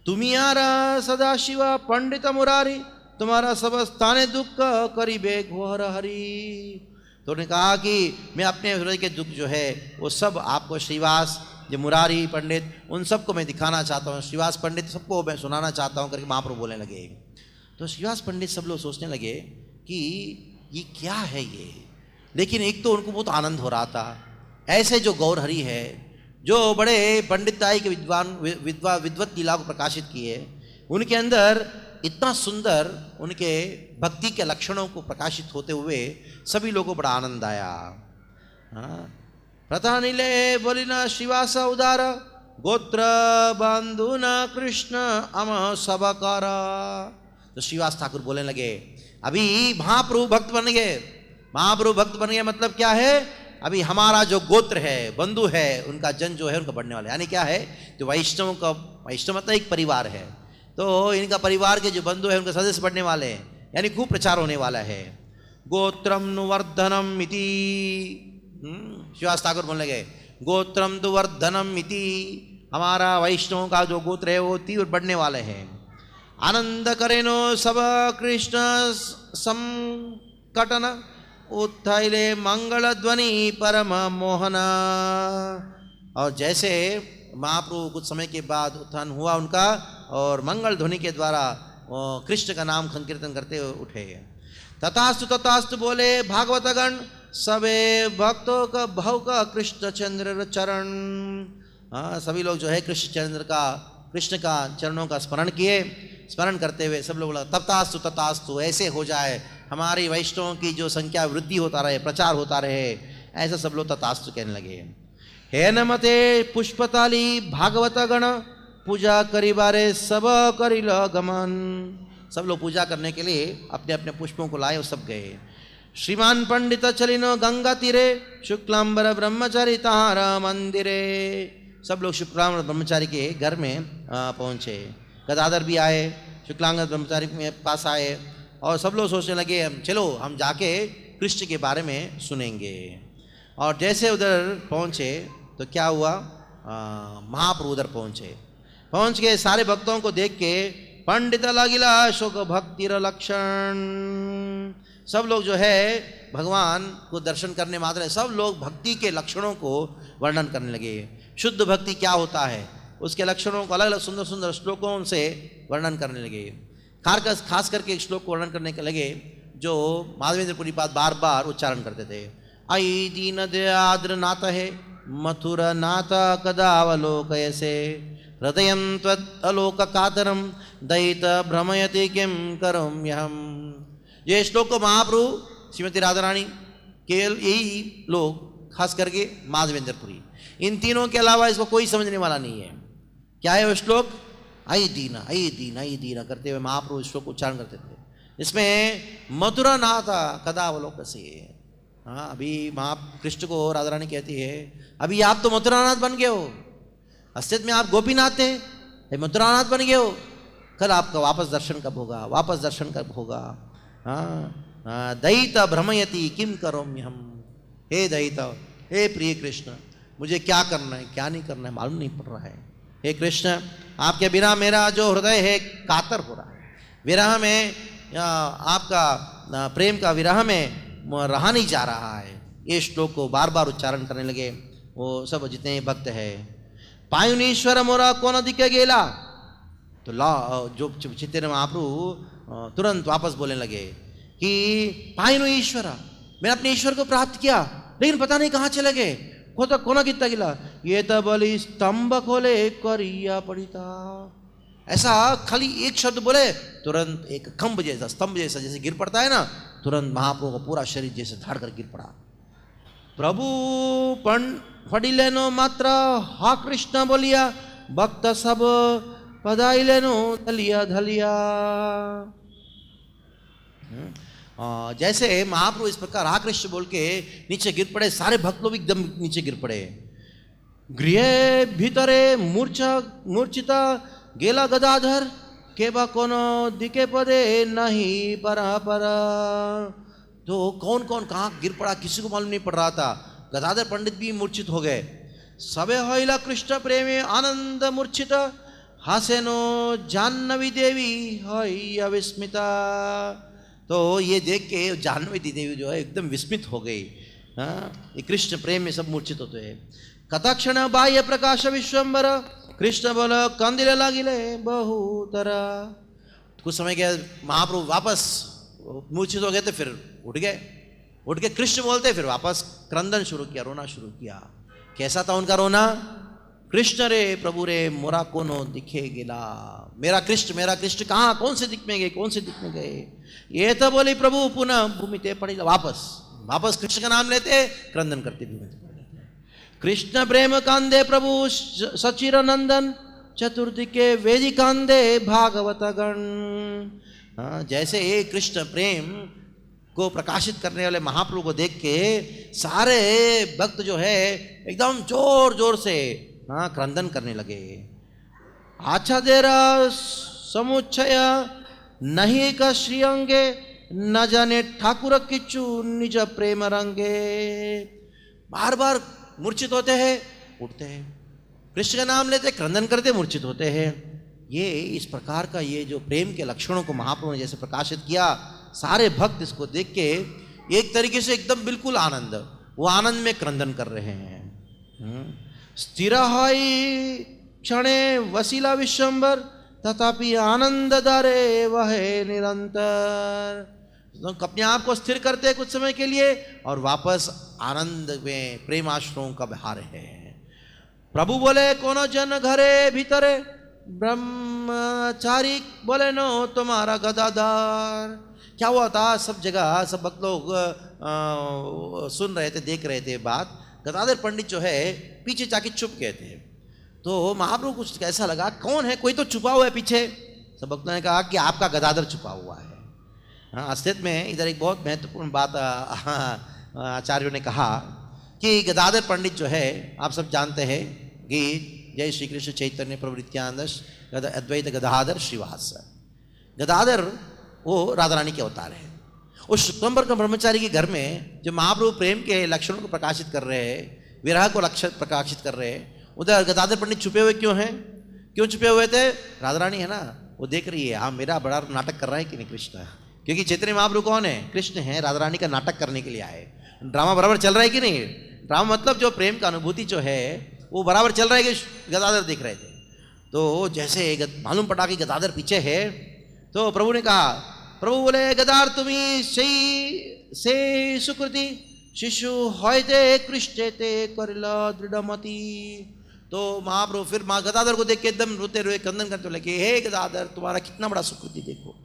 तुम्ही यारा सदाशिव पंडित मुरारी, तुम्हारा सब स्थाने दुख करीबे घोर हरि। तो उन्होंने कहा कि मैं अपने हृदय के दुख जो है वो सब आपको श्रीवास जो मुरारी पंडित उन सबको मैं दिखाना चाहता हूँ, श्रीवास पंडित सबको मैं सुनाना चाहता हूँ करके महाप्रभु बोलने लगे। तो श्रीवास पंडित सब लोग सोचने लगे कि ये क्या है ये। लेकिन एक तो उनको बहुत आनंद हो रहा था, ऐसे जो गौर हरि है, जो बड़े पंडिताई के विद्वत लीला को प्रकाशित किए, उनके अंदर इतना सुंदर उनके भक्ति के लक्षणों को प्रकाशित होते हुए सभी लोगों को बड़ा आनंद आया। प्रथा नीले बोलिना श्रीवास उदार, गोत्र बंधुना कृष्ण अम सबकार। तो श्रीवास ठाकुर बोलने लगे, अभी महाप्रभु भक्त बन गए। महाप्रभु भक्त बन गए मतलब क्या है, अभी हमारा जो गोत्र है, बंधु है, उनका जन जो है उनका बढ़ने वाला है। यानी क्या है, जो वैष्णव मतलब एक परिवार है, तो इनका परिवार के जो बंधु है उनके सदस्य बढ़ने वाले हैं। यानी खूब प्रचार होने वाला है। गोत्रम नु वर्धनम इति, शिवास ठाकुर बोलने लगे गोत्रम तु वर्धनम इति, हमारा वैष्णव का जो गोत्र है वो तीव्र बढ़ने वाले हैं। आनंद करेनो सब कृष्ण संकटन उत्थाइले मंगल ध्वनि परम मोहना। और जैसे महाप्रभु कुछ समय के बाद उत्थान हुआ उनका, और मंगल ध्वनि के द्वारा कृष्ण का नाम संकीर्तन करते उठे। तथास्तु तथास्तु बोले भागवतगण, सबे भक्तों का भव का कृष्ण चंद्र चरण। सभी लोग जो है कृष्ण का चरणों का स्मरण किए। स्मरण करते हुए सब लोग तथास्तु तथास्तु, ऐसे हो जाए, हमारी वैष्णवों की जो संख्या वृद्धि होता रहे, प्रचार होता रहे, ऐसा सब लोग तथास्तु कहने लगे। हे नमते पुष्पताली भागवत गण, पूजा करिबारे सब करिल गमन। सब लोग पूजा करने के लिए अपने अपने पुष्पों को लाए और सब गए। श्रीमान पंडित चलिनो गंगा तीरे, शुक्लांबर ब्रह्मचारी तारा मंदिरे। सब लोग शुक्लांबर ब्रह्मचारी के घर में पहुँचे। गदाधर भी आए, शुक्लांबर ब्रह्मचारी के पास आए, और सब लोग सोचने लगे चलो हम जाके कृष्ण के बारे में सुनेंगे। और जैसे उधर पहुँचे तो क्या हुआ, महाप्रभु उधर पहुँच के सारे भक्तों को देख के पंडित लगिला शोक भक्ति लक्षण। सब लोग जो है भगवान को दर्शन करने मात्र सब लोग भक्ति के लक्षणों को वर्णन करने लगे। शुद्ध भक्ति क्या होता है उसके लक्षणों को अलग अलग सुंदर सुंदर श्लोकों से वर्णन करने लगे। खास करके एक श्लोक को वर्णन करने के लगे जो माधवेंद्र पुरी पाद बार बार उच्चारण करते थे। आई दीन दयाद्र नाथ है मथुर नाथ कदावलोकयसे, हृदयं त्वत् अलोक कातरम दयित भ्रमयति किं करोम्यहम्। ये श्लोक को महाप्रभु, श्रीमती राधा रानी, केवल यही लोग, खास करके माधवेंद्रपुरी, इन तीनों के अलावा इसको कोई समझने वाला नहीं है। क्या है वो श्लोक? आई दीना आई दीना आई दीना करते हुए महाप्रभु इस श्लोक को उच्चारण करते थे। इसमें मथुरा नाथ कदावलोकसे, हाँ अभी कृष्ण को राधा रानी कहती है अभी आप तो मथुरानाथ बन गए हो, अस्तित्व में आप गोपीनाथ थे, मथुरानाथ बन गए हो, कल आपका वापस दर्शन कब होगा, वापस दर्शन कब होगा। हाँ दयित भ्रमयति किम करोम्यहम्, हे दयित, हे प्रिय कृष्ण, मुझे क्या करना है क्या नहीं करना है मालूम नहीं पड़ रहा है। हे कृष्ण, आपके बिना मेरा जो हृदय है कातर हो रहा है, विरह में आपका प्रेम का विरह में रहा नहीं जा रहा है। ये श्लोक को बार बार उच्चारण करने लगे वो सब जितने भक्त है। पायुनीश्वर मोरा कौन दिखे गेला, तो जो चित्तेर महाप्रभु तुरंत वापस बोलने लगे कि पायुनु ईश्वर, मैंने अपने ईश्वर को प्राप्त किया लेकिन पता नहीं कहाँ चले गए, कोना कितना गिला, ये तो बलि स्तंभ खोले करिया पड़िता। ऐसा खाली एक शब्द बोले तुरंत एक खंभ जैसा, स्तंभ जैसा जैसे गिर पड़ता है ना, तुरंत महाप्रभु का पूरा शरीर जैसे धाड़ कर गिर पड़ा। प्रभु फड़ी लेनो मात्र हा कृष्ण बोलिया, भक्त सब पदाई लेनो धलिया धलिया। जैसे महाप्रभु इस प्रकार हा कृष्ण बोल के नीचे गिर पड़े, सारे भक्त लोग एकदम नीचे गिर पड़े। गृह भीतरे मूर्छिता गेला गदाधर, केबा कोनो दिखे पदे नहीं परापर। तो कौन कौन कहाँ गिर पड़ा किसी को मालूम नहीं पड़ रहा था। गदाधर पंडित भी मूर्छित हो गए। सबे होइला कृष्ण प्रेमे आनंद मूर्छित, हासेनो जाह्नवी देवी होइया विस्मिता। तो ये देख के जाह्नवी देवी जो है एकदम विस्मित हो गई। ये कृष्ण प्रेम में सब मूर्छित होते हैं। कथाक्षण बाह्य प्रकाश विश्वम्बर, कृष्ण बोल कंदिले लागिले बहुतरा। कुछ समय के महाप्रभु वापस मूर्छित हो गए थे, फिर उठ के कृष्ण बोलते, फिर वापस क्रंदन शुरू किया, रोना शुरू किया। कैसा था उनका रोना? कृष्ण रे प्रभु रे मोरा कोनो दिखे गिला, मेरा कृष्ण कहाँ, कौन से दिख में गए। ये तो बोली प्रभु पुनः भूमि ते पड़ी, वापस कृष्ण का नाम लेते, क्रंदन करते भूमि ते पड़े। कृष्ण प्रेम कांदे प्रभु सचिर नंदन, चतुर्थी के वेदी कांदे भागवत गण। जैसे ये कृष्ण प्रेम को प्रकाशित करने वाले महाप्रभु को देख के सारे भक्त जो है एकदम जोर जोर से क्रंदन करने लगे। आच्छादेरा समुच्चय नहीं का श्री अंगे न जाने ठाकुर किच्चू निज प्रेम रंगे। बार बार मूर्छित होते हैं, उठते हैं, कृष्ण का नाम लेते, क्रंदन करते, मूर्छित होते हैं। ये इस प्रकार का ये जो प्रेम के लक्षणों को महाप्रभु ने जैसे प्रकाशित किया, सारे भक्त इसको देख के एक तरीके से एकदम बिल्कुल आनंद, वो आनंद में क्रंदन कर रहे हैं। स्थिर हाई क्षणे वसीला विश्वंबर तथापि आनंद दारे वह निरंतर। तो अपने आप को स्थिर करते हैं कुछ समय के लिए और वापस आनंद में प्रेमाश्रुओं का बहा रहे हैं। प्रभु बोले कोनो जन घरे भीतरे ब्रह्मचारी बोले नो तुम्हारा गदाधार। क्या हुआ था, सब जगह सब भक्त लोग सुन रहे थे, देख रहे थे बात। गदाधर पंडित जो है पीछे जाके छुप गए थे। तो महाप्रभु कुछ कैसा लगा, कौन है, कोई तो छुपा हुआ है पीछे। सब भक्तों ने कहा कि आपका गदाधर छुपा हुआ है। हाँ, अस्तित्व में इधर एक बहुत महत्वपूर्ण बात आचार्यों ने कहा कि गदाधर पंडित जो है, आप सब जानते हैं गीत जय श्री कृष्ण चैतन्य प्रभु नित्यानंद अद्वैत गदाधर श्रीवास। गदाधर वो राधा रानी के अवतार है। उस श्वेतांबर का ब्रह्मचारी के घर में जो महाप्रभु प्रेम के लक्षणों को प्रकाशित कर रहे हैं, विरह को लक्ष्य प्रकाशित कर रहे हैं, उधर गदाधर पंडित छुपे हुए क्यों हैं? क्यों छुपे हुए थे? राधा रानी है ना, वो देख रही है, हाँ मेरा बड़ा नाटक कर रहा है कि नहीं कृष्ण। क्योंकि चैतन्य महाप्रभु कौन है? कृष्ण है। राधा रानी का नाटक करने के लिए आए। ड्रामा बराबर चल रहा है कि नहीं? ड्रामा मतलब जो प्रेम का अनुभूति जो है वो बराबर चल रहा है कि गदाधर देख रहे थे। तो जैसे मालूम पड़ा कि गदाधर पीछे है, तो प्रभु ने कहा, प्रभु बोले गदार तुम्हें सही से सुकृति शिशु होते कृष्णते करला दृढ़मति। तो महाप्रभु फिर गदाधर को देख के एकदम रोते रोए क्रंदन करते लगे, हे गदाधर तुम्हारा कितना बड़ा सुकृति, देखो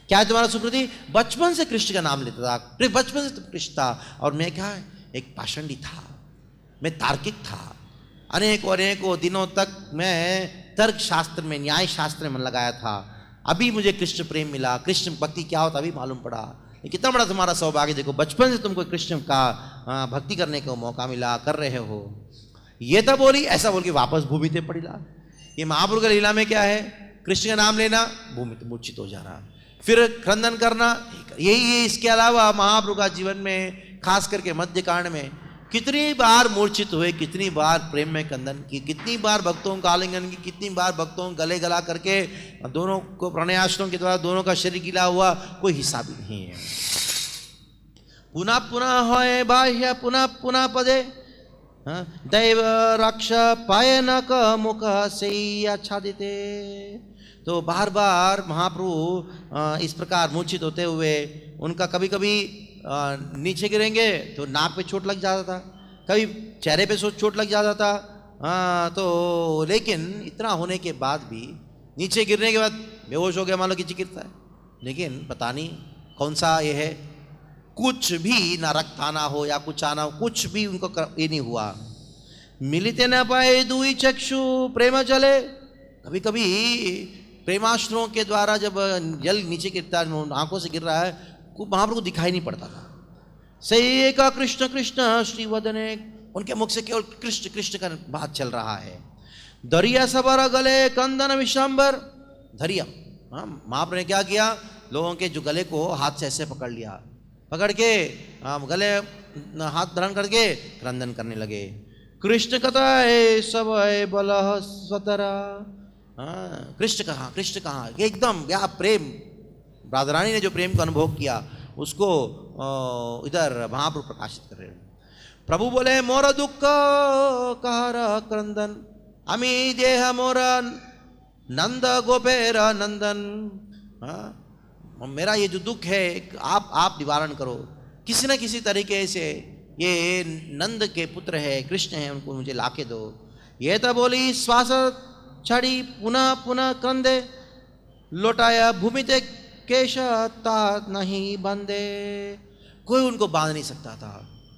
क्या है तुम्हारा सुकृति। बचपन से कृष्ण का नाम लेता था, बचपन से कृष्ण था, और मैं क्या एक पाषंडी था, मैं तार्किक था। अनेकों दिनों तक मैं तर्क शास्त्र में, न्याय शास्त्र में मन लगाया था। अभी मुझे कृष्ण प्रेम मिला, कृष्ण भक्ति क्या होता अभी मालूम पड़ा। ये कितना बड़ा तुम्हारा सौभाग्य, देखो बचपन से तुमको कृष्ण का भक्ति करने का मौका मिला, कर रहे हो। ये तो बोली, ऐसा बोल के वापस भूमि पे पड़िला। ये महाप्रभु का लीला में क्या है, कृष्ण का नाम लेना, भूमि पे मूर्छित हो जाना, फिर क्रंदन करना, यही है। इसके अलावा महाप्रभु का जीवन में खास करके मध्य कांड में कितनी बार मूर्छित हुए, कितनी बार प्रेम में क्रंदन की, कितनी बार भक्तों का आलिंगन की, कितनी बार भक्तों गले गला करके दोनों को प्रणयाश्रम के द्वारा दोनों का शरीर गिला हुआ, कोई हिसाब ही नहीं है। पुनः पुनः होए बाह्य पुनः पुनः पदे दैव रक्ष पाए न क मुख से आच्छादिते। तो बार बार महाप्रभु इस प्रकार मूर्छित होते हुए उनका कभी कभी नीचे गिरेंगे तो नाक पे चोट लग जाता था, कभी चेहरे पे चोट लग जाता था। तो लेकिन इतना होने के बाद भी, नीचे गिरने के बाद बेहोश हो गया, मान लो किसी गिरता है, लेकिन पता नहीं कौन सा ये है, कुछ भी ना रक्त आना हो या कुछ आना हो, कुछ भी उनको ये नहीं हुआ। मिलते न पाए दुई चक्षु प्रेम जले। कभी कभी प्रेमाश्रुओं के द्वारा जब जल नीचे गिरता है, आंखों से गिर रहा है, महाप्रभु को दिखाई नहीं पड़ता था। सही का कृष्ण कृष्ण श्रीवदने, उनके मुख से केवल कृष्ण कृष्ण का बात चल रहा है। दरिया सबर गले कंदन विश्वंबर। दरिया, महाप्रभु ने क्या किया, लोगों के जो गले को हाथ से ऐसे पकड़ लिया, पकड़ के गले हाथ धारण करके क्रंदन करने लगे। कृष्ण कथा सब बल स्वतरा। कृष्ण कहाँ, कृष्ण कहाँ, एकदम क्या प्रेम, राधा रानी ने जो प्रेम का अनुभव किया उसको इधर महाप्रभु प्रकाशित कर रहे हैं। प्रभु बोले मोर दुख कहर क्रंदन अमी देह मोर नंद गोपेर नंदन। मेरा ये जो दुख है आप निवारण करो किसी न किसी तरीके से। ये नंद के पुत्र है, कृष्ण है, उनको मुझे लाके दो। ये तो बोली श्वास छड़ी पुनः पुनः क्रंदे लौटाया भूमि ते केश ता नहीं बंदे। कोई उनको बांध नहीं सकता था।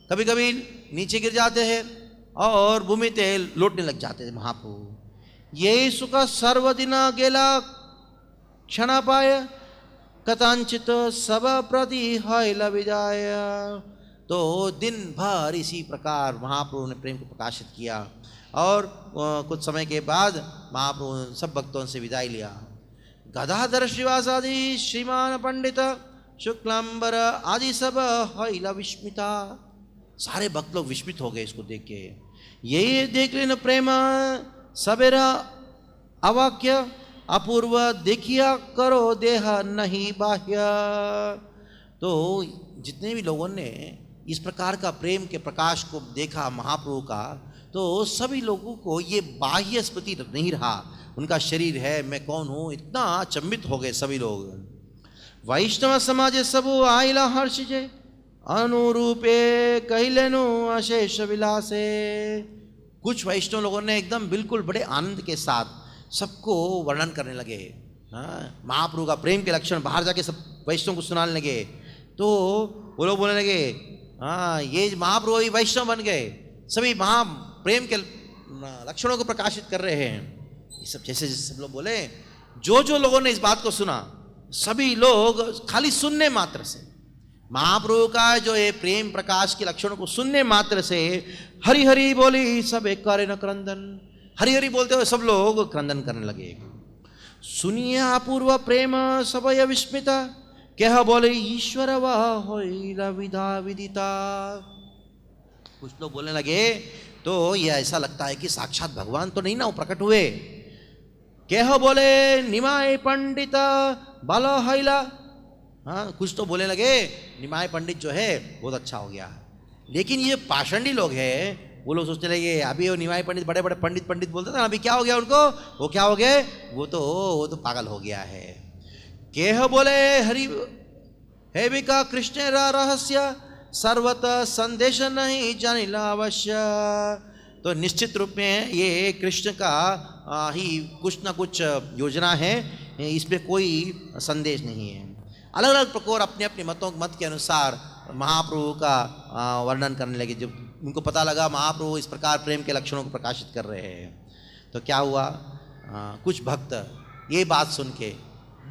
कभी कभी नीचे गिर जाते हैं और भूमि ते लौटने लग जाते थे महाप्रभु। यही सुख सर्वदिना गेला क्षण पाय कथांचित सब प्रति हैल विजाय। तो दिन भर इसी प्रकार महाप्रभु ने प्रेम को प्रकाशित किया और कुछ समय के बाद महाप्रभु सब भक्तों से विदाई लिया। गदाधर श्रीवास आदि श्रीमान पंडित शुक्लांबर आदि सब हईला विस्मिता। सारे भक्त लोग विस्मित हो गए इसको देख के। ये देख लेना प्रेम सबेरा अवाक्य अपूर्व देखिया करो देह नहीं बाह्य। तो जितने भी लोगों ने इस प्रकार का प्रेम के प्रकाश को देखा महाप्रभु का, तो सभी लोगों को ये बाह्य स्मृति नहीं रहा, उनका शरीर है, मैं कौन हूँ, इतना अचंभित हो गए सभी लोग। वैष्णव समाज सब आइला हर्षिजे अनुरूपे कहलेनु अशेष विलासे। कुछ वैष्णव लोगों ने एकदम बिल्कुल बड़े आनंद के साथ सबको वर्णन करने लगे। महाप्रभु का प्रेम के लक्षण बाहर जाके सब वैष्णव को सुनाने लगे। तो वो लोग बोलने लगे, हाँ ये महाप्रभु ही वैष्णव बन गए, सभी महा प्रेम के लक्षणों को प्रकाशित कर रहे हैं। ये सब जैसे जैसे सब लोग बोले, जो जो लोगों ने इस बात को सुना, सभी लोग खाली सुनने मात्र से महाप्रभु का जो ये प्रेम प्रकाश के लक्षणों को सुनने मात्र से हरि हरि बोली सब एक करे न क्रंदन, हरि हरि बोलते हुए सब लोग क्रंदन करने लगे। सुनिए अपूर्व प्रेम सबय विस्मिता, कह बोले ईश्वर वाह विधा विदिता। कुछ लोग बोलने लगे, तो ये ऐसा लगता है कि साक्षात भगवान तो नहीं ना वो प्रकट हुए। कह बोले निमाय पंडित बाल हैला। हाँ, कुछ तो बोलने लगे निमाय पंडित जो है बहुत अच्छा हो गया। लेकिन ये पाषंडी लोग हैं, वो लोग सोचने लगे अभी वो निमाय पंडित बड़े बड़े पंडित पंडित बोलते थे, अभी क्या हो गया उनको, वो क्या हो गए, वो तो पागल हो गया है। केह बोले हरि हे विका कृष्ण रहस्य सर्वत संदेश नहीं जानिला अवश्य। तो निश्चित रूप में ये कृष्ण का ही कुछ ना कुछ योजना है, इसमें कोई संदेश नहीं है। अलग अलग प्रकार अपने अपने मत के अनुसार महाप्रभु का वर्णन करने लगे। जब उनको पता लगा महाप्रभु इस प्रकार प्रेम के लक्षणों को प्रकाशित कर रहे हैं, तो क्या हुआ, कुछ भक्त ये बात सुन के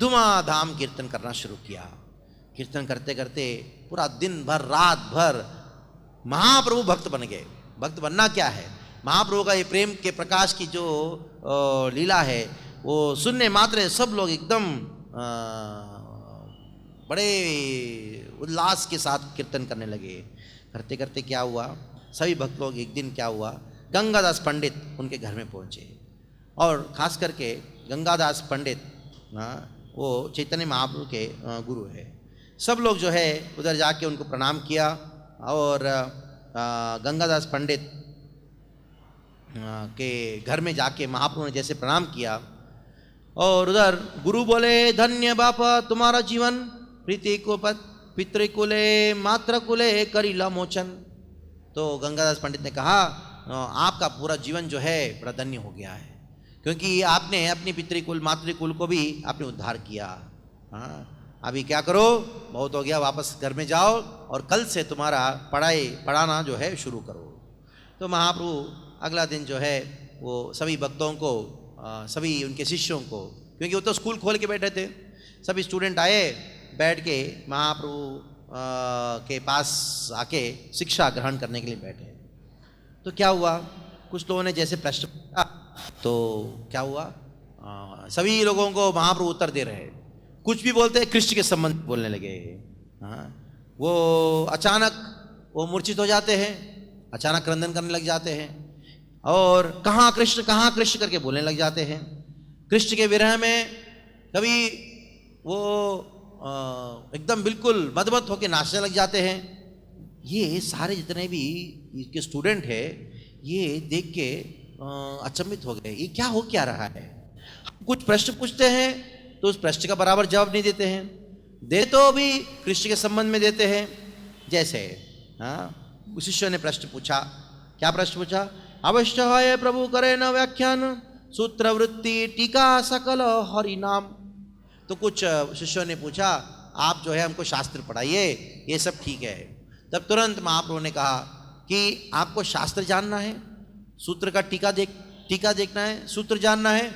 धूमाधाम कीर्तन करना शुरू किया। कीर्तन करते करते पूरा दिन भर रात भर महाप्रभु भक्त बन गए। भक्त बनना क्या है, महाप्रभु का ये प्रेम के प्रकाश की जो लीला है वो सुनने मात्र सब लोग एकदम बड़े उल्लास के साथ कीर्तन करने लगे। करते करते क्या हुआ, सभी भक्त लोग एक दिन क्या हुआ, गंगादास पंडित उनके घर में पहुँचे। और खास करके गंगादास पंडित वो चैतन्य महाप्रभु के गुरु है। सब लोग जो है उधर जाके उनको प्रणाम किया। और गंगादास पंडित के घर में जाके महाप्रभु ने जैसे प्रणाम किया, और उधर गुरु बोले धन्य बापा तुम्हारा जीवन प्रीति को पितृकुले मातृकुले करीला मोचन। तो गंगादास पंडित ने कहा आपका पूरा जीवन जो है बड़ा धन्य हो गया है, क्योंकि आपने अपनी पितृकुल मातृकुल को भी आपने उद्धार किया। हाँ, अभी क्या करो, बहुत हो गया, वापस घर में जाओ और कल से तुम्हारा पढ़ाना जो है शुरू करो। तो महाप्रभु अगला दिन जो है वो सभी भक्तों को, सभी उनके शिष्यों को, क्योंकि वो तो स्कूल खोल के बैठे थे, सभी स्टूडेंट आए, बैठ के महाप्रभु के पास आके शिक्षा ग्रहण करने के लिए बैठे। तो क्या हुआ, कुछ लोगों ने जैसे प्रश्न पूछा, तो क्या हुआ, सभी लोगों को महाप्रभु उत्तर दे रहे, कुछ भी बोलते कृष्ण के संबंध बोलने लगे। हाँ, वो अचानक वो मूर्छित हो जाते हैं, अचानक क्रंदन करने लग जाते हैं, और कहाँ कृष्ण करके बोलने लग जाते हैं। कृष्ण के विरह में कभी वो एकदम बिल्कुल मदमत होकर नाचने लग जाते हैं। ये सारे जितने भी इसके स्टूडेंट है ये देख के अचंभित हो गए, ये क्या हो क्या रहा है। कुछ प्रश्न पूछते हैं तो उस प्रश्न का बराबर जवाब नहीं देते हैं, दे तो भी कृष्ण के संबंध में देते हैं। जैसे उस शिष्य ने प्रश्न पूछा, क्या प्रश्न पूछा, अवश्य है प्रभु करे न व्याख्यान सूत्रवृत्ति टीका सकल हरि नाम। तो कुछ शिष्यों ने पूछा आप जो है हमको शास्त्र पढ़ाइए, ये सब ठीक है। तब तुरंत महाप्रभु ने कहा कि आपको शास्त्र जानना है, सूत्र का टीका देखना है, सूत्र जानना है,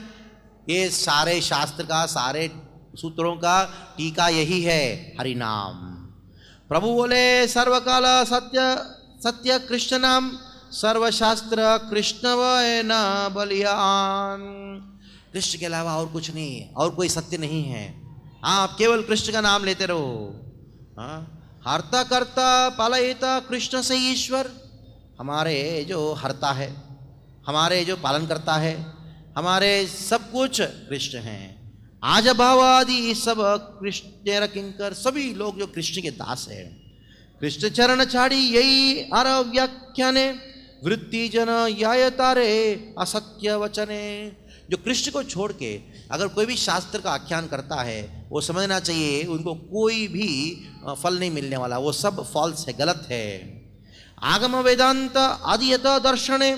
ये सारे शास्त्र का, सारे सूत्रों का टीका यही है, हरि नाम। प्रभु बोले सर्वकाल सत्य कृष्ण नाम सर्वशास्त्र कृष्ण वै न बलियान। कृष्ण के अलावा और कुछ नहीं, और कोई सत्य नहीं है। आप केवल कृष्ण का नाम लेते रहो। हरता करता पालयिता कृष्ण से ईश्वर। हमारे जो हरता है, हमारे जो पालन करता है, हमारे सब कुछ कृष्ण हैं। आज भावादि सब कृष्ण किंकर, सभी लोग जो कृष्ण के दास हैं। कृष्ण चरण छाड़ी यही अर व्याख्याने वृत्ति जन याय तारे असत्य वचने। जो कृष्ण को छोड़ के अगर कोई भी शास्त्र का आख्यान करता है, वो समझना चाहिए उनको कोई भी फल नहीं मिलने वाला, वो सब फॉल्स है, गलत है। आगम वेदांत आदियत दर्शने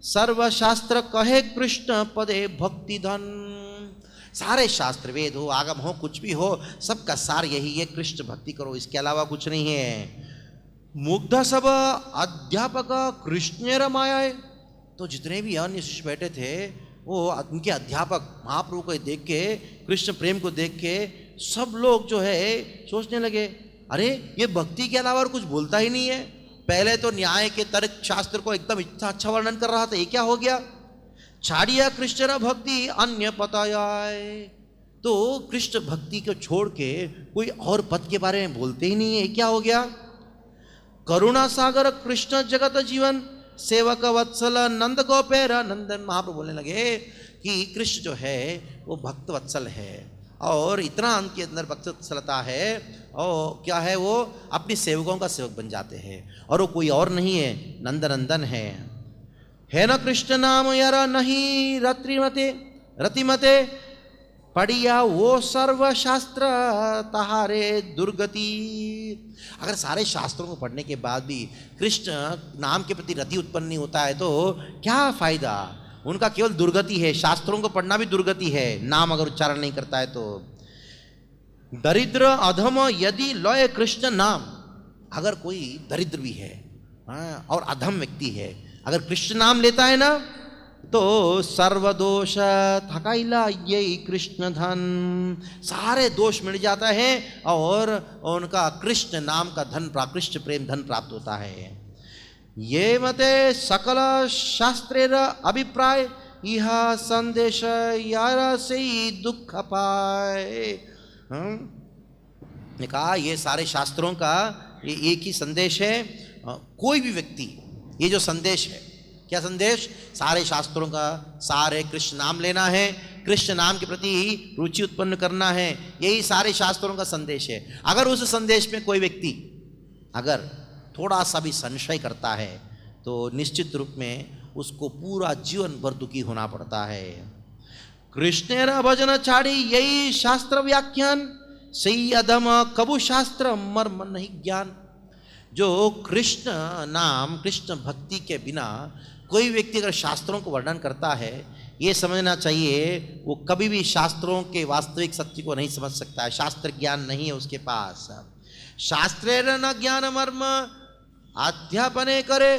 सर्वशास्त्र कहे कृष्ण पदे भक्ति धन। सारे शास्त्र, वेद हो, आगम हो, कुछ भी हो, सबका सार यही है, कृष्ण भक्ति करो, इसके अलावा कुछ नहीं है। मुग्ध सब अध्यापक कृष्ण माया। तो जितने भी अन्य शिष्य बैठे थे, वो उनके अध्यापक महाप्रभु को देख के, कृष्ण प्रेम को देख के सब लोग जो है सोचने लगे, अरे ये भक्ति के अलावा और कुछ बोलता ही नहीं है। पहले तो न्याय के तर्क शास्त्र को एकदम इतना अच्छा वर्णन कर रहा था, ये क्या हो गया? छाड़िया कृष्ण भक्ति अन्य पतायाय। तो कृष्ण भक्ति को छोड़ के कोई और पद के बारे में बोलते ही नहीं है, क्या हो गया? करुणा सागर कृष्ण जगत जीवन सेवक वत्सल नंद गोपेरा नंदन। महाप्रभु बोलने लगे कि कृष्ण जो है वो भक्त वत्सल है, और इतना उनके अंदर भक्त वत्सलता है, और क्या है, वो अपनी सेवकों का सेवक बन जाते हैं, और वो कोई और नहीं है, नंद नंदन है न कृष्ण नाम यार नहीं रतिमते रतिमते पढ़िया वो सर्व शास्त्र तहारे दुर्गति। अगर सारे शास्त्रों को पढ़ने के बाद भी कृष्ण नाम के प्रति रति उत्पन्न नहीं होता है तो क्या फायदा? उनका केवल दुर्गति है। शास्त्रों को पढ़ना भी दुर्गति है, नाम अगर उच्चारण नहीं करता है तो। दरिद्र अधम यदि लय कृष्ण नाम। अगर कोई दरिद्र भी है और अधम व्यक्ति है, अगर कृष्ण नाम लेता है ना, तो सर्वदोष थकाइला यही कृष्ण धन। सारे दोष मिट जाता है और उनका कृष्ण नाम का धन प्राप्त, कृष्ण प्रेम धन प्राप्त होता है। ये मते सकल शास्त्रेर अभिप्राय यह संदेश यार से ही दुख पाए। ने कहा ये सारे शास्त्रों का ये एक ही संदेश है। कोई भी व्यक्ति, ये जो संदेश है, क्या संदेश? सारे शास्त्रों का सार है, कृष्ण नाम लेना है, कृष्ण नाम के प्रति रुचि उत्पन्न करना है, यही सारे शास्त्रों का संदेश है। अगर उस संदेश में कोई व्यक्ति अगर थोड़ा सा भी संशय करता है तो निश्चित रूप में उसको पूरा जीवन भर दुखी होना पड़ता है। कृष्णेरा भजन छाड़ी यही शास्त्र व्याख्यान सही अधम कबू शास्त्र मर्म नहीं ज्ञान। जो कृष्ण नाम, कृष्ण भक्ति के बिना कोई व्यक्ति अगर शास्त्रों को वर्णन करता है, ये समझना चाहिए वो कभी भी शास्त्रों के वास्तविक सत्य को नहीं समझ सकता है। शास्त्र ज्ञान नहीं है उसके पास। शास्त्रेर न ज्ञान मर्म अध्यापने करे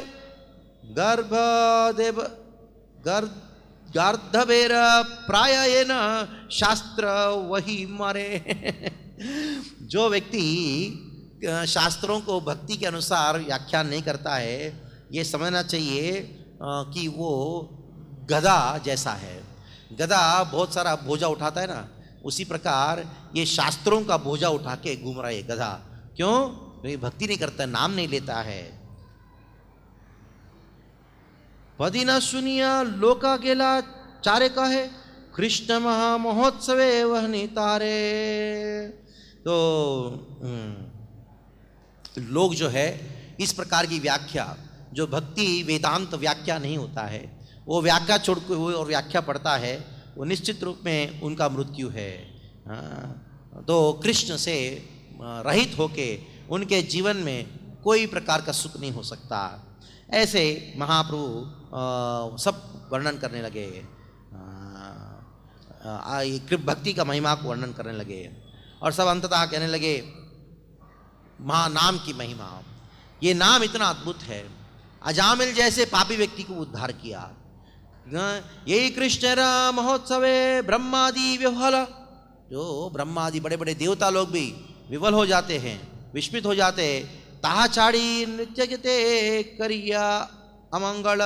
गर्भदेव गार्धवेर प्रायेन शास्त्र वही मरे। जो व्यक्ति शास्त्रों को भक्ति के अनुसार व्याख्यान नहीं करता है, ये समझना चाहिए कि वो गधा जैसा है। गधा बहुत सारा बोझा उठाता है ना, उसी प्रकार ये शास्त्रों का बोझा उठा के घूम रहा है गधा। क्यों? क्योंकि भक्ति नहीं करता, नाम नहीं लेता है। पदी न सुनिया लोका गेला चारे का है कृष्ण महा महोत्सवे वहनी तारे। तो लोग जो है इस प्रकार की व्याख्या, जो भक्ति वेदांत व्याख्या नहीं होता है, वो व्याख्या छोड़ के वो और व्याख्या पढ़ता है, वो निश्चित रूप में उनका मृत्यु है। तो कृष्ण से रहित होके उनके जीवन में कोई प्रकार का सुख नहीं हो सकता। ऐसे महाप्रभु सब वर्णन करने लगे, भक्ति का महिमा को वर्णन करने लगे, और सब अंततः कहने लगे नाम की महिमा। ये नाम इतना अद्भुत है, अजामिल जैसे पापी व्यक्ति को उद्धार किया। यही कृष्ण महोत्सवे ब्रह्मादि विह्वल। जो ब्रह्मादि बड़े बड़े देवता लोग भी विवल हो जाते हैं, विस्मित हो जाते हैं। ताहा चाड़ी नृत्य जते करिया अमंगल।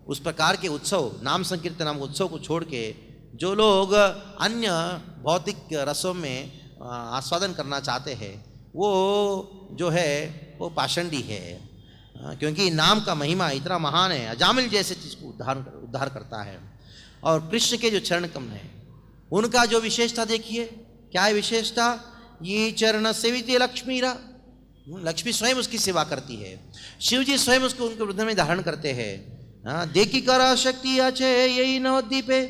उस प्रकार के उत्सव, नाम संकीर्तन नाम उत्सव को छोड़ के जो लोग अन्य भौतिक रसों में आस्वादन करना चाहते हैं वो जो है वो पाषंडी है, क्योंकि नाम का महिमा इतना महान है, अजामिल जैसे चीज़ को उद्धार करता है। और कृष्ण के जो चरण कमल हैं उनका जो विशेषता देखिए, क्या है विशेषता? ये चरण सेविते लक्ष्मीरा, लक्ष्मी स्वयं उसकी सेवा करती है, शिव जी स्वयं उसको उनके हृदय में धारण करते हैं। देखी करा शक्ति अच्छे यही नवद्वीपे,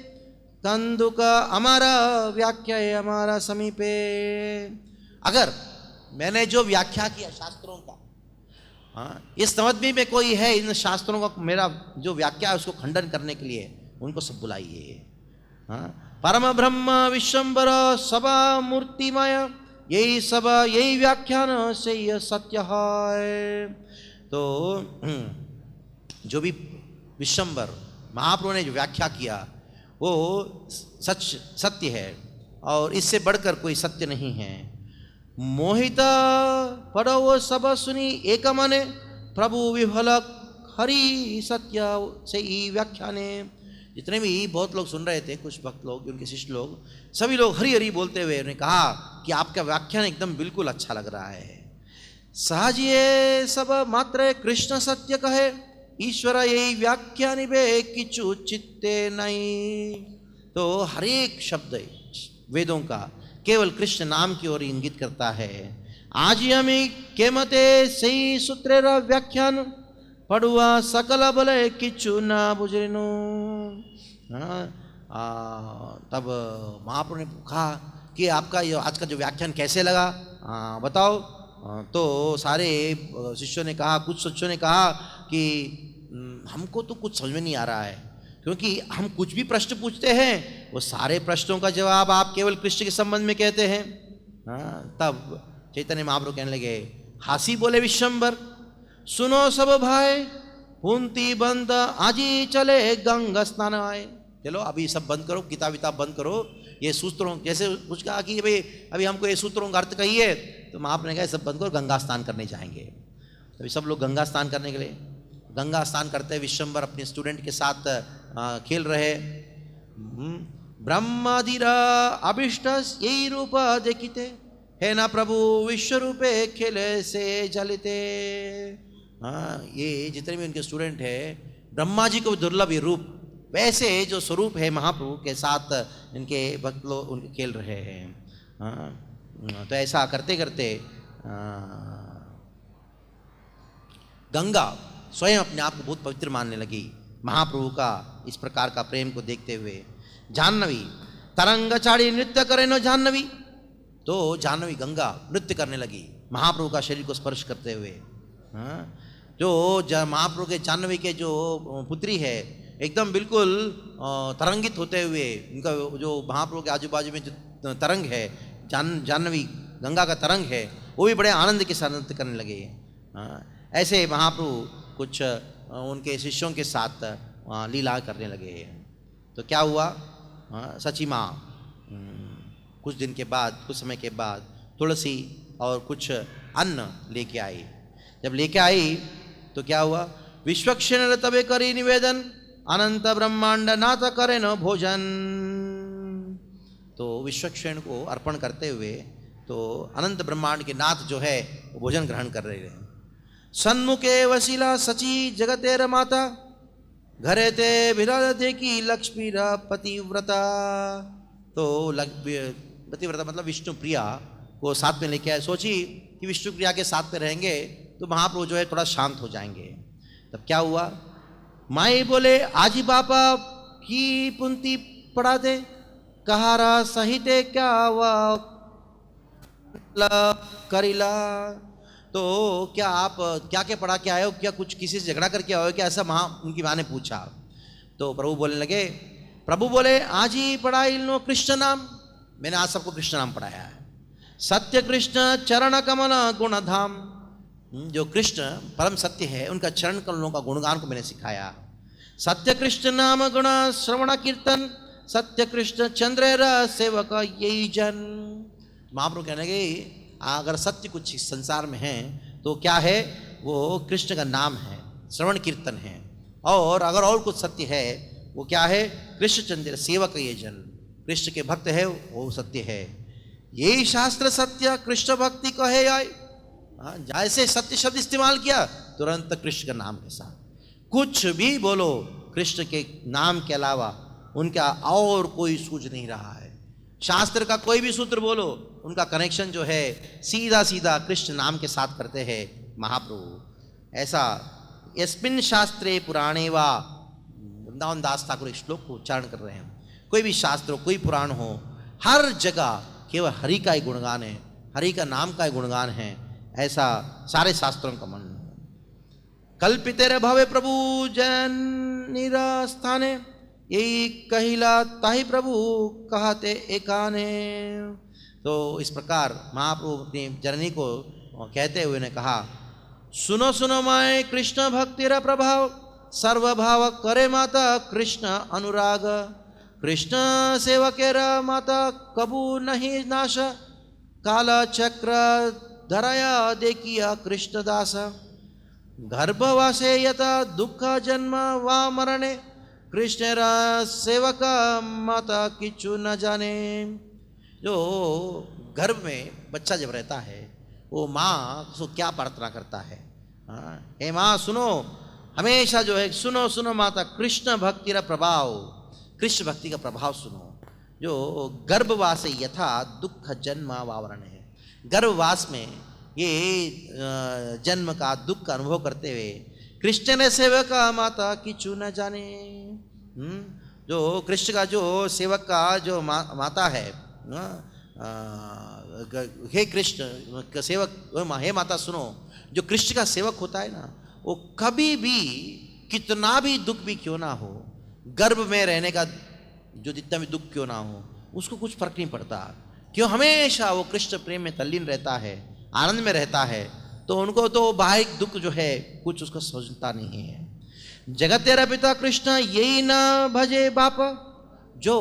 कंदुक हमारा व्याख्या है हमारा समीपे। अगर मैंने जो व्याख्या किया शास्त्रों का, इस नवद्वीप में कोई है इन शास्त्रों का मेरा जो व्याख्या है उसको खंडन करने के लिए, उनको सब बुलाइए। परम ब्रह्म विश्वम्बर सभा मूर्तिमय, यही सब यही व्याख्यान से यह सत्य है। तो जो भी विश्वम्बर महाप्रभु ने जो व्याख्या किया वो सत्य है और इससे बढ़कर कोई सत्य नहीं है। मोहित पढ़ो सब सुनी एक मने, प्रभु विफल हरि सत्य से ही व्याख्याने। जितने भी बहुत लोग सुन रहे थे, कुछ भक्त लोग, उनके शिष्य लोग, सभी लोग हरि हरि बोलते हुए उन्होंने कहा कि आपका व्याख्यान एकदम बिल्कुल अच्छा लग रहा है। सहज ये सब मात्र कृष्ण सत्य कहे, ईश्वर यही व्याख्यान बे किचु चित्ते नहीं। तो हर एक शब्द वेदों का केवल कृष्ण नाम की ओर इंगित करता है। आज हमें केमते सही सूत्र व्याख्यान, पढ़ुआ सकल बले किचु ना बुझेनो। तब महाप्रभु ने कहा कि आपका ये आज का जो व्याख्यान कैसे लगा, बताओ। तो सारे शिष्यों ने कहा, कुछ शिष्यों ने कहा कि हमको तो कुछ समझ में नहीं आ रहा है, क्योंकि हम कुछ भी प्रश्न पूछते हैं वो सारे प्रश्नों का जवाब आप केवल कृष्ण के संबंध में कहते हैं। तब चैतन्य महाप्रभु कहने लगे, हासी बोले विश्वम्बर, सुनो सब भाई, हुंती बंद आजी चले गंगा स्नान आए। चलो अभी सब बंद करो, किताब विताब बंद करो, ये सूत्रों जैसे कुछ कहा कि भाई अभी हमको ये सूत्रों का अर्थ कहिए, तो महाप्रभु ने कहा सब बंद करो, गंगा स्नान करने जाएंगे। अभी सब लोग गंगा स्नान करने के लिए गंगा स्नान करते, विश्वम्बर अपने स्टूडेंट के साथ खेल रहे। ब्रह्मादिरा अभिष्ट यही रूप देखिते, है ना प्रभु विश्व रूपे खेले से जलिते। ये जितने भी उनके स्टूडेंट है, ब्रह्मा जी को दुर्लभ ये रूप, वैसे जो स्वरूप है महाप्रभु के साथ इनके भक्त लोग उनके खेल रहे हैं। तो ऐसा करते करते गंगा स्वयं अपने आप को बहुत पवित्र मानने लगी महाप्रभु का इस प्रकार का प्रेम को देखते हुए। जाह्नवी तरंग चाड़ी नृत्य करे न जाह्नवी, तो जाह्नवी गंगा नृत्य करने लगी महाप्रभु का शरीर को स्पर्श करते हुए। जो महाप्रभु के जाह्नवी के जो पुत्री है एकदम बिल्कुल तरंगित होते हुए, उनका जो महाप्रभु के आजू बाजू में जो तरंग है, जाह्नवी गंगा का तरंग है, वो भी बड़े आनंद के साथ नृत्य करने लगे। ऐसे महाप्रभु कुछ उनके शिष्यों के साथ लीला करने लगे। तो क्या हुआ, सची माँ कुछ दिन के बाद, कुछ समय के बाद तुलसी और कुछ अन्न लेके आई। जब लेके आई तो क्या हुआ, विश्वक्षेण तबे करी निवेदन, अनंत ब्रह्मांड नाथ करे न भोजन। तो विश्वक्षेण को अर्पण करते हुए तो अनंत ब्रह्मांड के नाथ जो है वो भोजन ग्रहण कर रहे हैं। सन्मुखे वशिला सची जगतेर माता, घरे ते विराज देखी लक्ष्मी पतिव्रता। तो पतिव्रता मतलब विष्णु प्रिया को साथ में लेके आए। सोची कि विष्णु प्रिया के साथ में रहेंगे तो महाप्रभु जो है थोड़ा शांत हो जाएंगे। तब क्या हुआ, माई बोले आजी बापा की पुंती पढ़ा दे, कहारा सहिते क्या हुआ करिला। तो क्या आप क्या क्या पढ़ा के आए हो, क्या कुछ किसी से झगड़ा करके आए हो क्या, ऐसा उनकी माँ ने पूछा। तो प्रभु बोलने लगे, प्रभु बोले आज ही पढ़ाई लो कृष्ण नाम, मैंने आज सबको कृष्ण नाम पढ़ाया है। सत्य कृष्ण चरण कमल गुण धाम, जो कृष्ण परम सत्य है उनका चरण कमलों का गुणगान को मैंने सिखाया। सत्य कृष्ण नाम गुण श्रवण कीर्तन, सत्य कृष्ण चंद्र सेवक यही जन। महाप्रभु कहने लगे अगर सत्य कुछ इस संसार में है तो क्या है, वो कृष्ण का नाम है, श्रवण कीर्तन है। और अगर और कुछ सत्य है वो क्या है? कृष्णचंद्र सेवक ये जन, कृष्ण के भक्त है वो सत्य है। यही शास्त्र सत्य कृष्ण भक्ति कहे आए। जैसे सत्य शब्द इस्तेमाल किया तुरंत कृष्ण का नाम के साथ, कुछ भी बोलो कृष्ण के नाम के अलावा उनका और कोई सूझ नहीं रहा है। शास्त्र का कोई भी सूत्र बोलो, उनका कनेक्शन जो है सीधा सीधा कृष्ण नाम के साथ करते हैं महाप्रभु। ऐसा यस्मिन् शास्त्रे पुराणे वा, वृंदावन दास ठाकुर एक श्लोक को उच्चारण कर रहे हैं। कोई भी शास्त्र हो, कोई पुराण हो, हर जगह केवल हरि का ही गुणगान है, हरि का नाम का ही गुणगान है। ऐसा सारे शास्त्रों का मन। कल्पितेर भवे प्रभु जन निरास्थाने, यही कहिला ताहि प्रभु कहते एकाने। तो इस प्रकार महाप्रभु अपनी जननी को कहते हुए ने कहा, सुनो सुनो माय कृष्ण भक्तिर प्रभाव, सर्वभाव करे माता कृष्ण अनुराग। कृष्ण सेवकेर माता कबू नहीं नाश, काल चक्र धराया देखिया कृष्णदास। गर्भवासे यथा दुख जन्म वा मरणे, कृष्ण सेवक माता किचु न जाने। जो गर्भ में बच्चा जब रहता है वो माँ उसको क्या प्रार्थना करता है? हे माँ सुनो, हमेशा जो है सुनो सुनो माता कृष्ण भक्ति का प्रभाव, कृष्ण भक्ति का प्रभाव सुनो। जो गर्भवास यथा दुख जन्म वावरण है, गर्भवास में ये जन्म का दुख का अनुभव करते हुए कृष्ण ने सेवक का माता किचु न जाने। जो कृष्ण का जो सेवक का जो माता है, हे कृष्ण सेवक, हे माता सुनो, जो कृष्ण का सेवक होता है ना, वो कभी भी कितना भी दुख भी क्यों ना हो, गर्भ में रहने का जो जितना भी दुख क्यों ना हो, उसको कुछ फर्क नहीं पड़ता। क्यों? हमेशा वो कृष्ण प्रेम में तल्लीन रहता है, आनंद में रहता है। तो उनको तो बाह्य दुख जो है कुछ उसको सोचता नहीं है। जगत तेरा पिता कृष्ण यही न भजे बाप, जो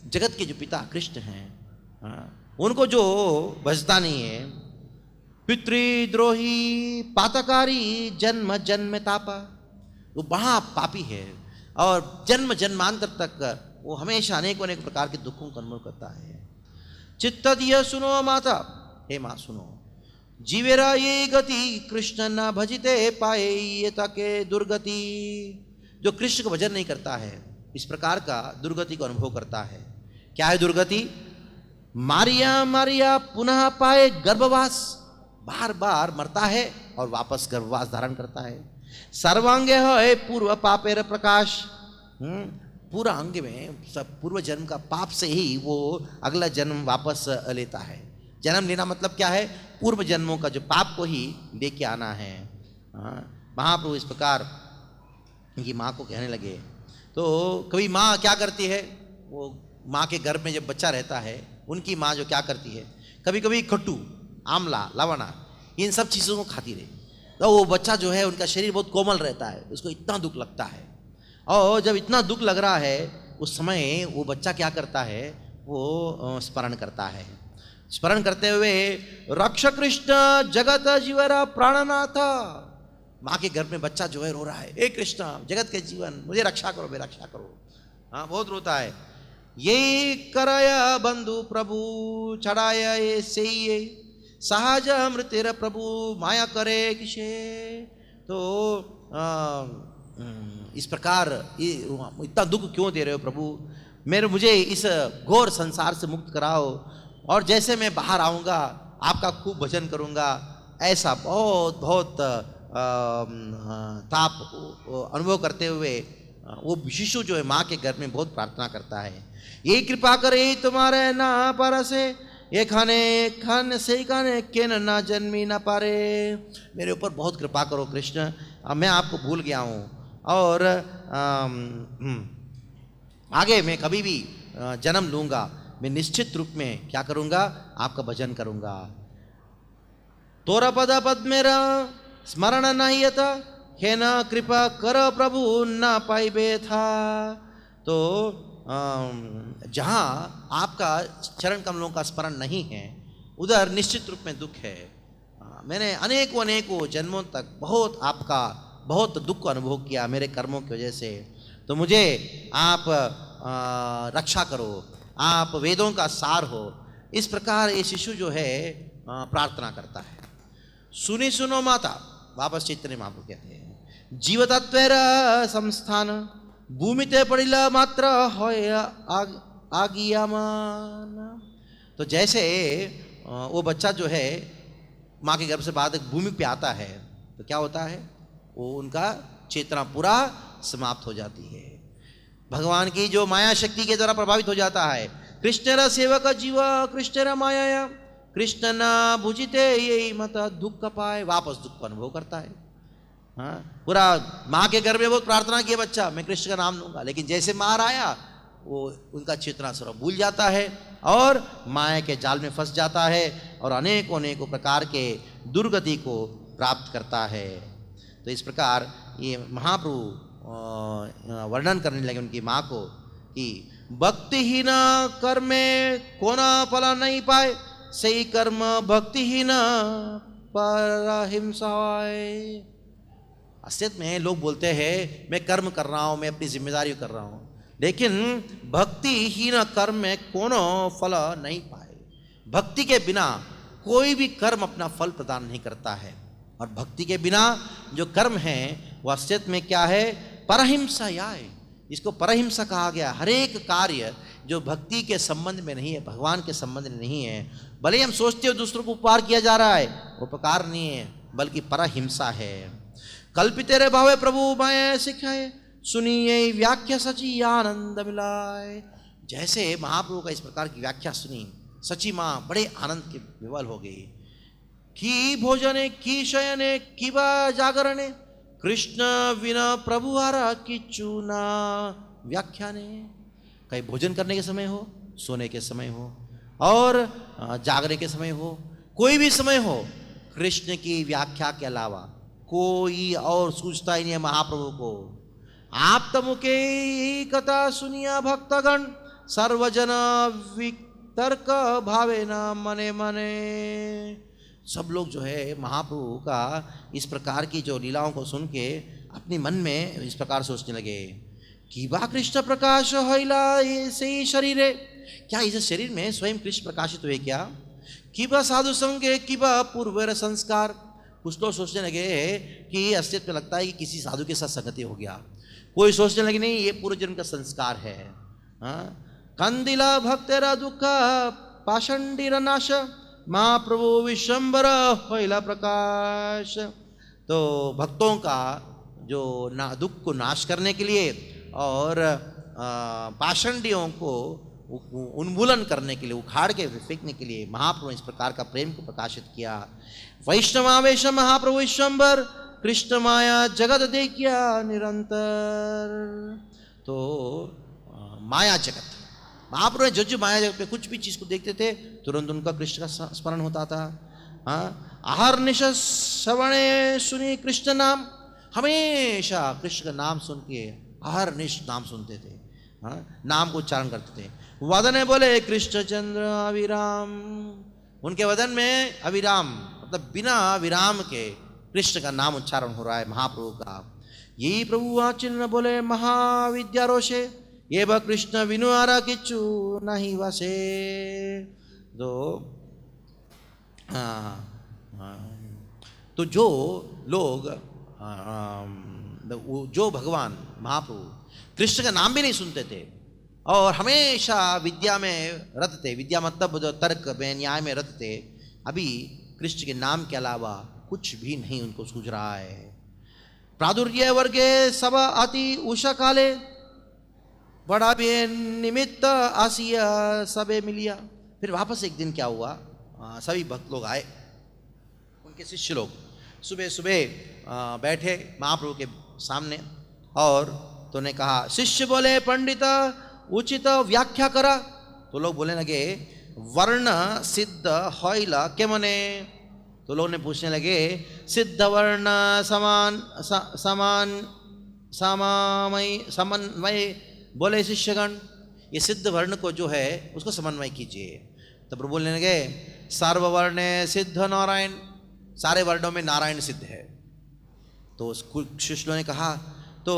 जगत के जो पिता कृष्ण हैं उनको जो भजता नहीं है। पितृद्रोही पातकारी जन्म जन्म तापा, वो बड़ा पापी है और जन्म जन्मांतर तक वो हमेशा अनेक अनेक प्रकार के दुखों का अनुभव करता है। चित्त दिया सुनो माता, हे माँ सुनो, जीवेरा ये गति कृष्ण न भजिते पाए ये तके दुर्गति। जो कृष्ण को भजन नहीं करता है इस प्रकार का दुर्गति को अनुभव करता है। क्या है दुर्गति? मारिया मारिया पुनः पाए गर्भवास, बार बार मरता है और वापस गर्भवास धारण करता है। सर्वांगे है पूर्व पापेर प्रकाश, पूरा अंग में सब पूर्व जन्म का पाप से ही वो अगला जन्म वापस लेता है। जन्म लेना मतलब क्या है? पूर्व जन्मों का जो पाप को ही लेके आना है। महाप्रभु इस प्रकार उनकी माँ को कहने लगे। तो कभी माँ क्या करती है, वो माँ के गर्भ में जब बच्चा रहता है उनकी माँ जो क्या करती है, कभी कभी खट्टू, आंवला, लवणा, इन सब चीज़ों को खाती रही। तो वो बच्चा जो है उनका शरीर बहुत कोमल रहता है, उसको इतना दुख लगता है। और जब इतना दुख लग रहा है उस समय वो बच्चा क्या करता है, वो स्मरण करता है। स्मरण करते हुए रक्ष कृष्ण जगत जीवरा प्राणनाथ, माँ के गर्भ में बच्चा जो है रो रहा है, हे कृष्ण जगत के जीवन मुझे रक्षा करो, बे रक्षा करो। हाँ बहुत रोता है। ये कराया बंधु प्रभु चढ़ाया ये से ये सहज मृतिर प्रभु माया करे किसे। तो इस प्रकार इतना दुख क्यों दे रहे हो प्रभु, मुझे इस घोर संसार से मुक्त कराओ और जैसे मैं बाहर आऊँगा आपका खूब भजन करूँगा। ऐसा बहुत बहुत ताप अनुभव करते हुए वो शिशु जो है माँ के घर में बहुत प्रार्थना करता है। ये कृपा करे तुम्हारे ना पर से, ये खाने से खाने के ना जन्मी ना पारे। मेरे ऊपर बहुत कृपा करो कृष्ण, मैं आपको भूल गया हूँ और आगे मैं कभी भी जन्म लूँगा, मैं निश्चित रूप में क्या करूँगा, आपका भजन करूँगा। तोरा पद पद मेरा स्मरण नहीं था, हे न कृपा कर प्रभु न पाइबे था। तो जहाँ आपका चरण कमलों का स्मरण नहीं है उधर निश्चित रूप में दुख है। मैंने अनेकों अनेकों जन्मों तक बहुत आपका बहुत दुख का अनुभव किया मेरे कर्मों की वजह से, तो मुझे आप रक्षा करो, आप वेदों का सार हो। इस प्रकार ये शिशु जो है प्रार्थना करता है। सुनी सुनो माता, वापस चैतन्य महाप्रभु कहते हैं, जीव तत्वेर संस्थान भूमिते पड़िला मात्र होय आगियामान। तो जैसे वो बच्चा जो है माँ के गर्भ से बाद भूमि पे आता है तो क्या होता है, वो उनका चेतना पूरा समाप्त हो जाती है, भगवान की जो माया शक्ति के द्वारा प्रभावित हो जाता है। कृष्ण सेवक जीव कृष्ण माया कृष्ण न भुजिते यही मत दुख पाए, वापस दुख का अनुभव करता है। हाँ, पूरा माँ के गर्भ में बहुत प्रार्थना किया बच्चा, मैं कृष्ण का नाम लूंगा, लेकिन जैसे मार आया वो उनका चेतना स्वरूप भूल जाता है और माया के जाल में फंस जाता है और अनेकों अनेकों प्रकार के दुर्गति को प्राप्त करता है। तो इस प्रकार ये महाप्रभु वर्णन करने लगे उनकी माँ को कि भक्तिहीन कर्मे कोना फल नहीं पाए, सही कर्म भक्तिहीन परहिंसाय। असलियत में लोग बोलते हैं मैं कर्म कर रहा हूँ, मैं अपनी जिम्मेदारी कर रहा हूँ, लेकिन भक्तिहीन कर्म में कोनो फल नहीं पाए। भक्ति के बिना कोई भी कर्म अपना फल प्रदान नहीं करता है, और भक्ति के बिना जो कर्म है वह असलियत में क्या है, परहिंसा या है। इसको परहिंसा कहा गया। हर एक कार्य जो भक्ति के संबंध में नहीं है, भगवान के संबंध में नहीं है, भले हम सोचते हो दूसरों को उपकार किया जा रहा है, उपकार नहीं है बल्कि परहिंसा है। कल्पिते रे भावे प्रभु माया सिखाए, सुनिए व्याख्या सची आनंद मिलाए। जैसे महाप्रभु का इस प्रकार की व्याख्या सुनी, सची माँ बड़े आनंद के विवल हो गई। की भोजने की शयने की जागरणे, कृष्ण विना प्रभु हारा किच्छु ना व्याख्याने। कहीं भोजन करने के समय हो, सोने के समय हो और जागने के समय हो, कोई भी समय हो, कृष्ण की व्याख्या के अलावा कोई और सूझता ही नहीं है महाप्रभु को। आप तमुके कथा सुनिया भक्तगण, सर्वजन वितर्क भावे न मने मने। सब लोग जो है महाप्रभु का इस प्रकार की जो लीलाओं को सुन के अपने मन में इस प्रकार सोचने लगे कि बा कृष्ण प्रकाश होइला से शरीर, क्या इस शरीर में स्वयं कृष्ण प्रकाशित हुए क्या, कि बा साधु संगे कि बा पूर्व संस्कार। कुछ लोग सोचने लगे कि अस्तित्व में लगता है कि किसी साधु के साथ संगति हो गया, कोई सोचने लगे नहीं ये पूर्व जन्म का संस्कार है। कंदिला भक्तेरा दुख पाषंडीर नाश, महाप्रभु विश्वम्बर होइला प्रकाश। तो भक्तों का जो दुख को नाश करने के लिए और पाषंडियों को उन्मूलन करने के लिए, उखाड़ के फेंकने के लिए महाप्रभु इस प्रकार का प्रेम को प्रकाशित किया। वैष्णवावेश महाप्रभु विश्वम्बर, कृष्ण माया जगत देखिया निरंतर। तो माया जगत, महाप्रभु ने जो माया जगत पे कुछ भी चीज को देखते थे तुरंत उनका कृष्ण का स्मरण होता था। आहार निश श्रवणे सुनी कृष्ण नाम, हमेशा कृष्ण का नाम सुन के आहार निश नाम सुनते थे, नाम को उच्चारण करते थे। वदने बोले कृष्ण चंद्र अविराम, उनके वदन में अविराम मतलब बिना विराम के कृष्ण का नाम उच्चारण हो रहा है महाप्रभु का। यही प्रभु आचिन्ह बोले महाविद्यारोषे, ये ब कृष्ण विनुआरा किच्छु नहीं वसे। तो जो लोग जो भगवान महाप्रभु कृष्ण का नाम भी नहीं सुनते थे और हमेशा विद्या में रत थे, विद्या मतलब जो तर्क में न्याय में रत थे, अभी कृष्ण के नाम के अलावा कुछ भी नहीं उनको सूझ रहा है। प्रादुर्य वर्गे सब अति उषा काले, बड़ा भी निमित्त आसिया सबे मिलिया। फिर वापस एक दिन क्या हुआ, सभी भक्त लोग आए, उनके शिष्य लोग सुबह सुबह बैठे महाप्रभु के सामने और तो ने कहा, शिष्य बोले पंडित उचित व्याख्या करा। तो लोग बोलने लगे वर्ण सिद्ध होइला के मने। तो लोग ने पूछने लगे सिद्ध वर्ण समन्वय बोले शिष्यगण, ये सिद्ध वर्ण को जो है उसको समन्वय कीजिए। तो प्रभु बोलने लगे सर्ववर्ण सिद्ध नारायण, सारे वर्णों में नारायण सिद्ध है। तो शिष्यों ने कहा तो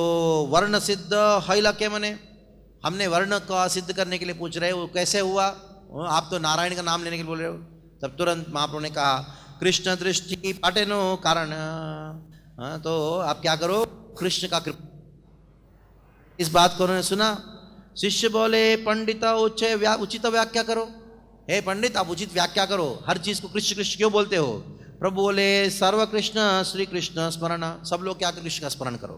वर्ण सिद्ध हैला के मने, हमने वर्ण का सिद्ध करने के लिए पूछ रहे हो, कैसे हुआ? आप तो नारायण का नाम लेने के लिए बोल रहे हो। तब तुरंत महाप्रभु ने कहा कृष्ण दृष्टि पाटेनो कारण, तो आप क्या करो, कृष्ण का कृपा। इस बात को उन्होंने सुना। शिष्य बोले पंडिता उचित व्याख्या करो। हे पंडित, आप उचित व्याख्या करो, हर चीज को कृष्ण कृष्ण क्यों बोलते हो? प्रभु बोले सर्व कृष्ण श्री कृष्ण स्मरण, सब लोग क्या कृष्ण का स्मरण करो।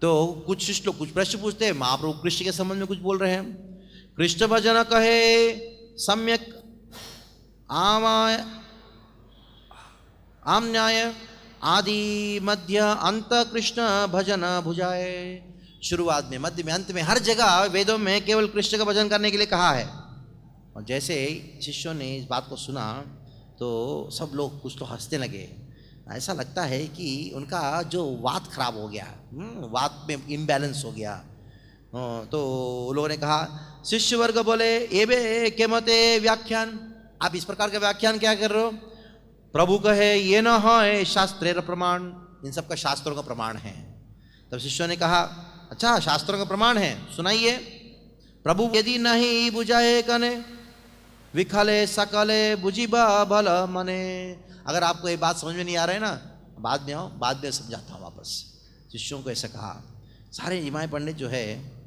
तो कुछ शिष्य लोग कुछ प्रश्न पूछते हैं, महाप्रभु कृष्ण के संबंध में कुछ बोल रहे हैं। कृष्ण भजन कहे सम्यक आम्न्याय आदि मध्य अंत कृष्ण भजन भुजाए। शुरुआत में, मध्य में, अंत में, हर जगह वेदों में केवल कृष्ण का भजन करने के लिए कहा है। और जैसे शिष्यों ने इस बात को सुना तो सब लोग कुछ तो हंसने लगे। ऐसा लगता है कि उनका जो वात खराब हो गया, वात में इम्बैलेंस हो गया। तो लोगों ने कहा, शिष्य वर्ग बोले एबे के मते व्याख्यान, आप इस प्रकार का व्याख्यान क्या कर रहे हो? प्रभु कहे ये न है शास्त्रेर प्रमाण, इन सब का शास्त्रों का प्रमाण है। तब शिष्यों ने कहा अच्छा शास्त्रों का प्रमाण है, सुनाइए। प्रभु यदि नहीं बुझाए कने विखले सकले बुझिबा भल मने। अगर आपको ये बात समझ में नहीं आ रहा है ना, बाद में आओ, बाद में समझाता हूँ वापस। शिष्यों को ऐसा कहा। सारे निमाय पंडित जो है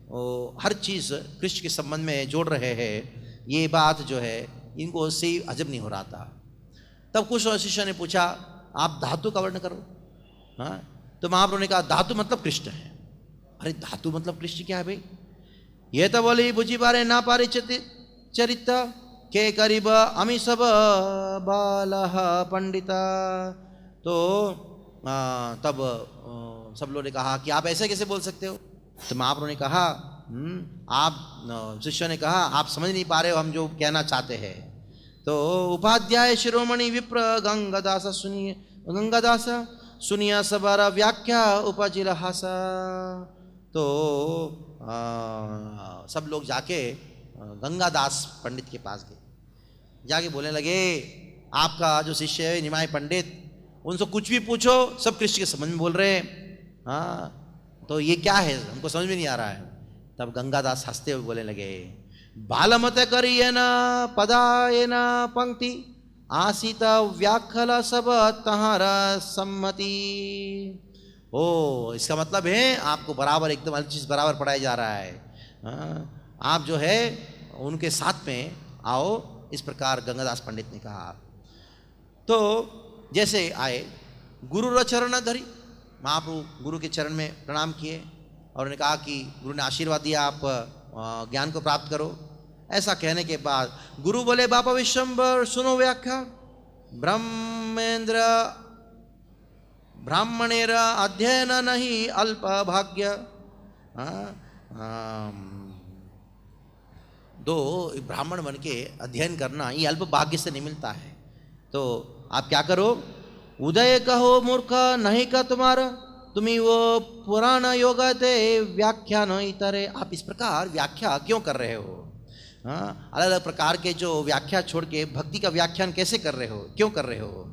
वो हर चीज़ कृष्ण के संबंध में जोड़ रहे हैं। ये बात जो है इनको सही अजब नहीं हो रहा था। तब कुछ शिष्य ने पूछा आप धातु का वर्णन करो। हाँ, तो महाप्रभु ने कहा धातु मतलब कृष्ण है। अरे धातु मतलब कृष्ण क्या है भाई? ये तो बोली बुझी बारे ना पारे चरित्र के करीब अमी सब बालह पंडिता। तो तब सब लोगों ने कहा कि आप ऐसे कैसे बोल सकते हो? तो महाप्रभु ने कहा आप, शिष्य ने कहा आप समझ नहीं पा रहे हो हम जो कहना चाहते हैं। तो उपाध्याय शिरोमणि विप्र गंगादास सुनिए, गंगादास सुनिया सबारा व्याख्या उपजिल हासा। तो सब लोग जाके गंगादास पंडित के पास गए, जाके बोलने लगे आपका जो शिष्य है निमाय पंडित, उनसे कुछ भी पूछो सब कृष्ण के संबंध में बोल रहे हैं। हाँ, तो ये क्या है हमको समझ में नहीं आ रहा है। तब गंगादास हंसते हुए बोलने लगे बालमत करिए न पदाए न पंक्ति आसित व्याखल सब तहारा सम्मति। ओ इसका मतलब है आपको बराबर एकदम हर चीज बराबर पढ़ाया जा रहा है। आप जो है उनके साथ में आओ, इस प्रकार गंगादास पंडित ने कहा। तो जैसे आए गुरु चरण धरी, महाप्रभु गुरु के चरण में प्रणाम किए और उन्होंने कहा कि गुरु ने आशीर्वाद दिया आप ज्ञान को प्राप्त करो। ऐसा कहने के बाद गुरु बोले बापा विश्वम्बर सुनो व्याख्या ब्रह्मेंद्र ब्राह्मणेर अध्ययन नहीं अल्प भाग्य। दो ब्राह्मण बन के अध्ययन करना ये अल्प भाग्य से नहीं मिलता है। तो आप क्या करो, उदय कहो मूर्ख नहीं का तुम्हारा, तुम्ही वो पुराण योग थे व्याख्यान इतरे। आप इस प्रकार व्याख्या क्यों कर रहे हो? हाँ, अलग अलग प्रकार के जो व्याख्या छोड़ के भक्ति का व्याख्यान कैसे कर रहे हो, क्यों कर रहे हो?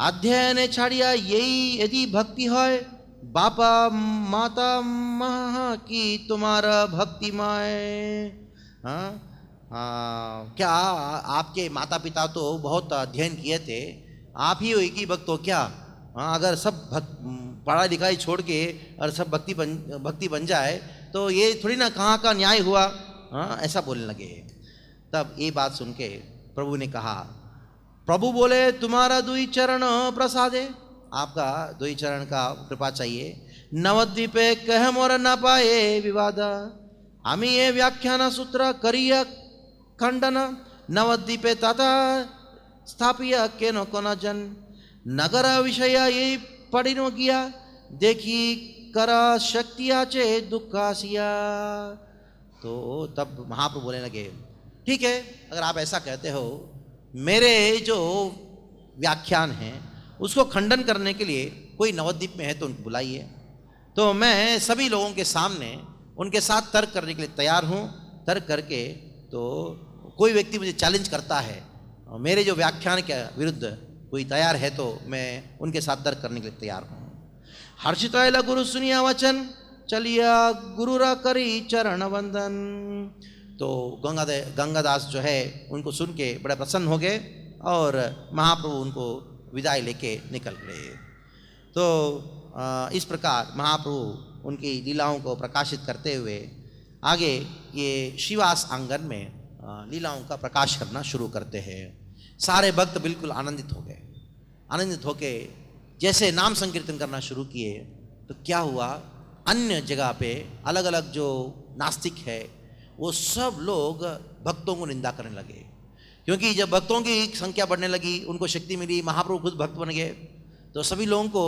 अध्ययन छाड़िया यही यदि भक्ति है बापा माता महा की तुम्हारा भक्ति माए। क्या आपके माता पिता तो बहुत अध्ययन किए थे, आप ही एक ही भक्त हो क्या? अगर सब पढ़ाई लिखाई छोड़ के और सब भक्ति बन जाए तो ये थोड़ी ना कहाँ का न्याय हुआ। ऐसा बोलने लगे। तब ये बात सुन के प्रभु ने कहा, प्रभु बोले तुम्हारा दुई चरण प्रसादे, आपका दुई चरण का कृपा चाहिए। नवद्वीपे कह मोर न पाए विवाद, हमी ये व्याख्यान सूत्र करिय खंडन। नवद्वीपे तथा स्थापिय केनो कोन जन, नगर विषय ये पढ़िनो किया देखी करा शक्तिया चे दुखासिया। तो तब महाप्रभु बोलने लगे ठीक है, अगर आप ऐसा कहते हो, मेरे जो व्याख्यान हैं उसको खंडन करने के लिए कोई नवद्वीप में है तो उनको बुलाइए। तो मैं सभी लोगों के सामने उनके साथ तर्क करने के लिए तैयार हूँ। तर्क करके तो कोई व्यक्ति मुझे चैलेंज करता है, मेरे जो व्याख्यान के विरुद्ध कोई तैयार है तो मैं उनके साथ तर्क करने के लिए तैयार हूँ। हर्षित आयला गुरु सुनिया वचन, चलिया गुरु रा करी चरण वंदन। तो गंगादास जो है उनको सुन के बड़े प्रसन्न हो गए और महाप्रभु उनको विदाई लेके निकल गए। तो इस प्रकार महाप्रभु उनकी लीलाओं को प्रकाशित करते हुए आगे ये श्रीवास आंगन में लीलाओं का प्रकाश करना शुरू करते हैं। सारे भक्त बिल्कुल आनंदित हो गए। आनंदित होके जैसे नाम संकीर्तन करना शुरू किए तो क्या हुआ, अन्य जगह पे अलग अलग जो नास्तिक है वो सब लोग भक्तों को निंदा करने लगे, क्योंकि जब भक्तों की संख्या बढ़ने लगी, उनको शक्ति मिली, महाप्रभु खुद भक्त बन गए, तो सभी लोगों को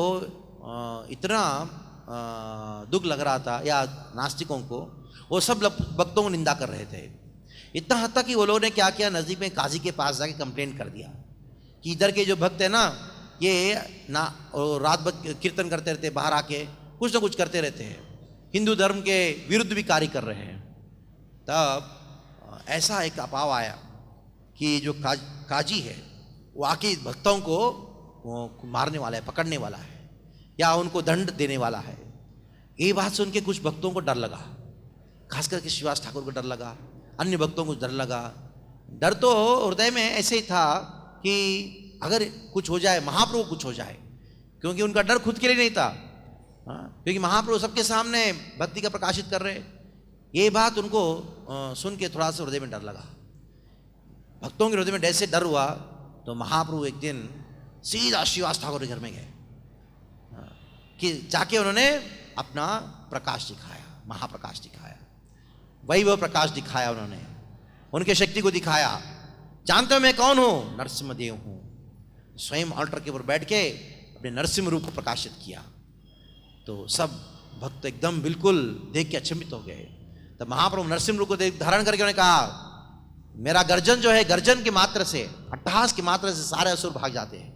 इतना दुख लग रहा था, या नास्तिकों को, वो सब भक्तों को निंदा कर रहे थे। इतना हद तक कि वो लोगों ने क्या किया, नज़दीक में काजी के पास जाके कंप्लेंट कर दिया कि इधर के जो भक्त हैं ना, ये ना रात भर कीर्तन करते रहते, बाहर आके कुछ ना कुछ करते रहते हैं, हिंदू धर्म के विरुद्ध भी कार्य कर रहे हैं। तब ऐसा एक अफवाह आया कि जो काजी है वो आके भक्तों को मारने वाला है, पकड़ने वाला है, या उनको दंड देने वाला है। ये बात सुन के कुछ भक्तों को डर लगा, खास करके श्रीवास ठाकुर को डर लगा, अन्य भक्तों को डर लगा। डर तो हृदय में ऐसे ही था कि अगर कुछ हो जाए, महाप्रभु कुछ हो जाए, क्योंकि उनका डर खुद के लिए नहीं था, क्योंकि महाप्रभु सबके सामने भक्ति का प्रकाशित कर रहे। ये बात उनको सुन के थोड़ा सा हृदय में डर लगा। भक्तों के हृदय में जैसे डर हुआ तो महाप्रभु एक दिन सीधा श्रीवास ठाकुर के घर में गए कि जाके उन्होंने अपना प्रकाश दिखाया, महाप्रकाश दिखाया, वैभव प्रकाश दिखाया। उन्होंने उनके शक्ति को दिखाया। जानते हो मैं कौन हूं? नरसिम्हदेव हूं। स्वयं ऑल्टर के ऊपर बैठ के अपने नरसिम्ह रूप को प्रकाशित किया। तो सब भक्त एकदम बिल्कुल देख के अचंभित हो गए। तब महाप्रभु नरसिम्ह रूप को धारण करके उन्होंने कहा, मेरा गर्जन जो है, गर्जन की मात्रा से, अट्टहास की मात्रा से सारे असुर भाग जाते हैं।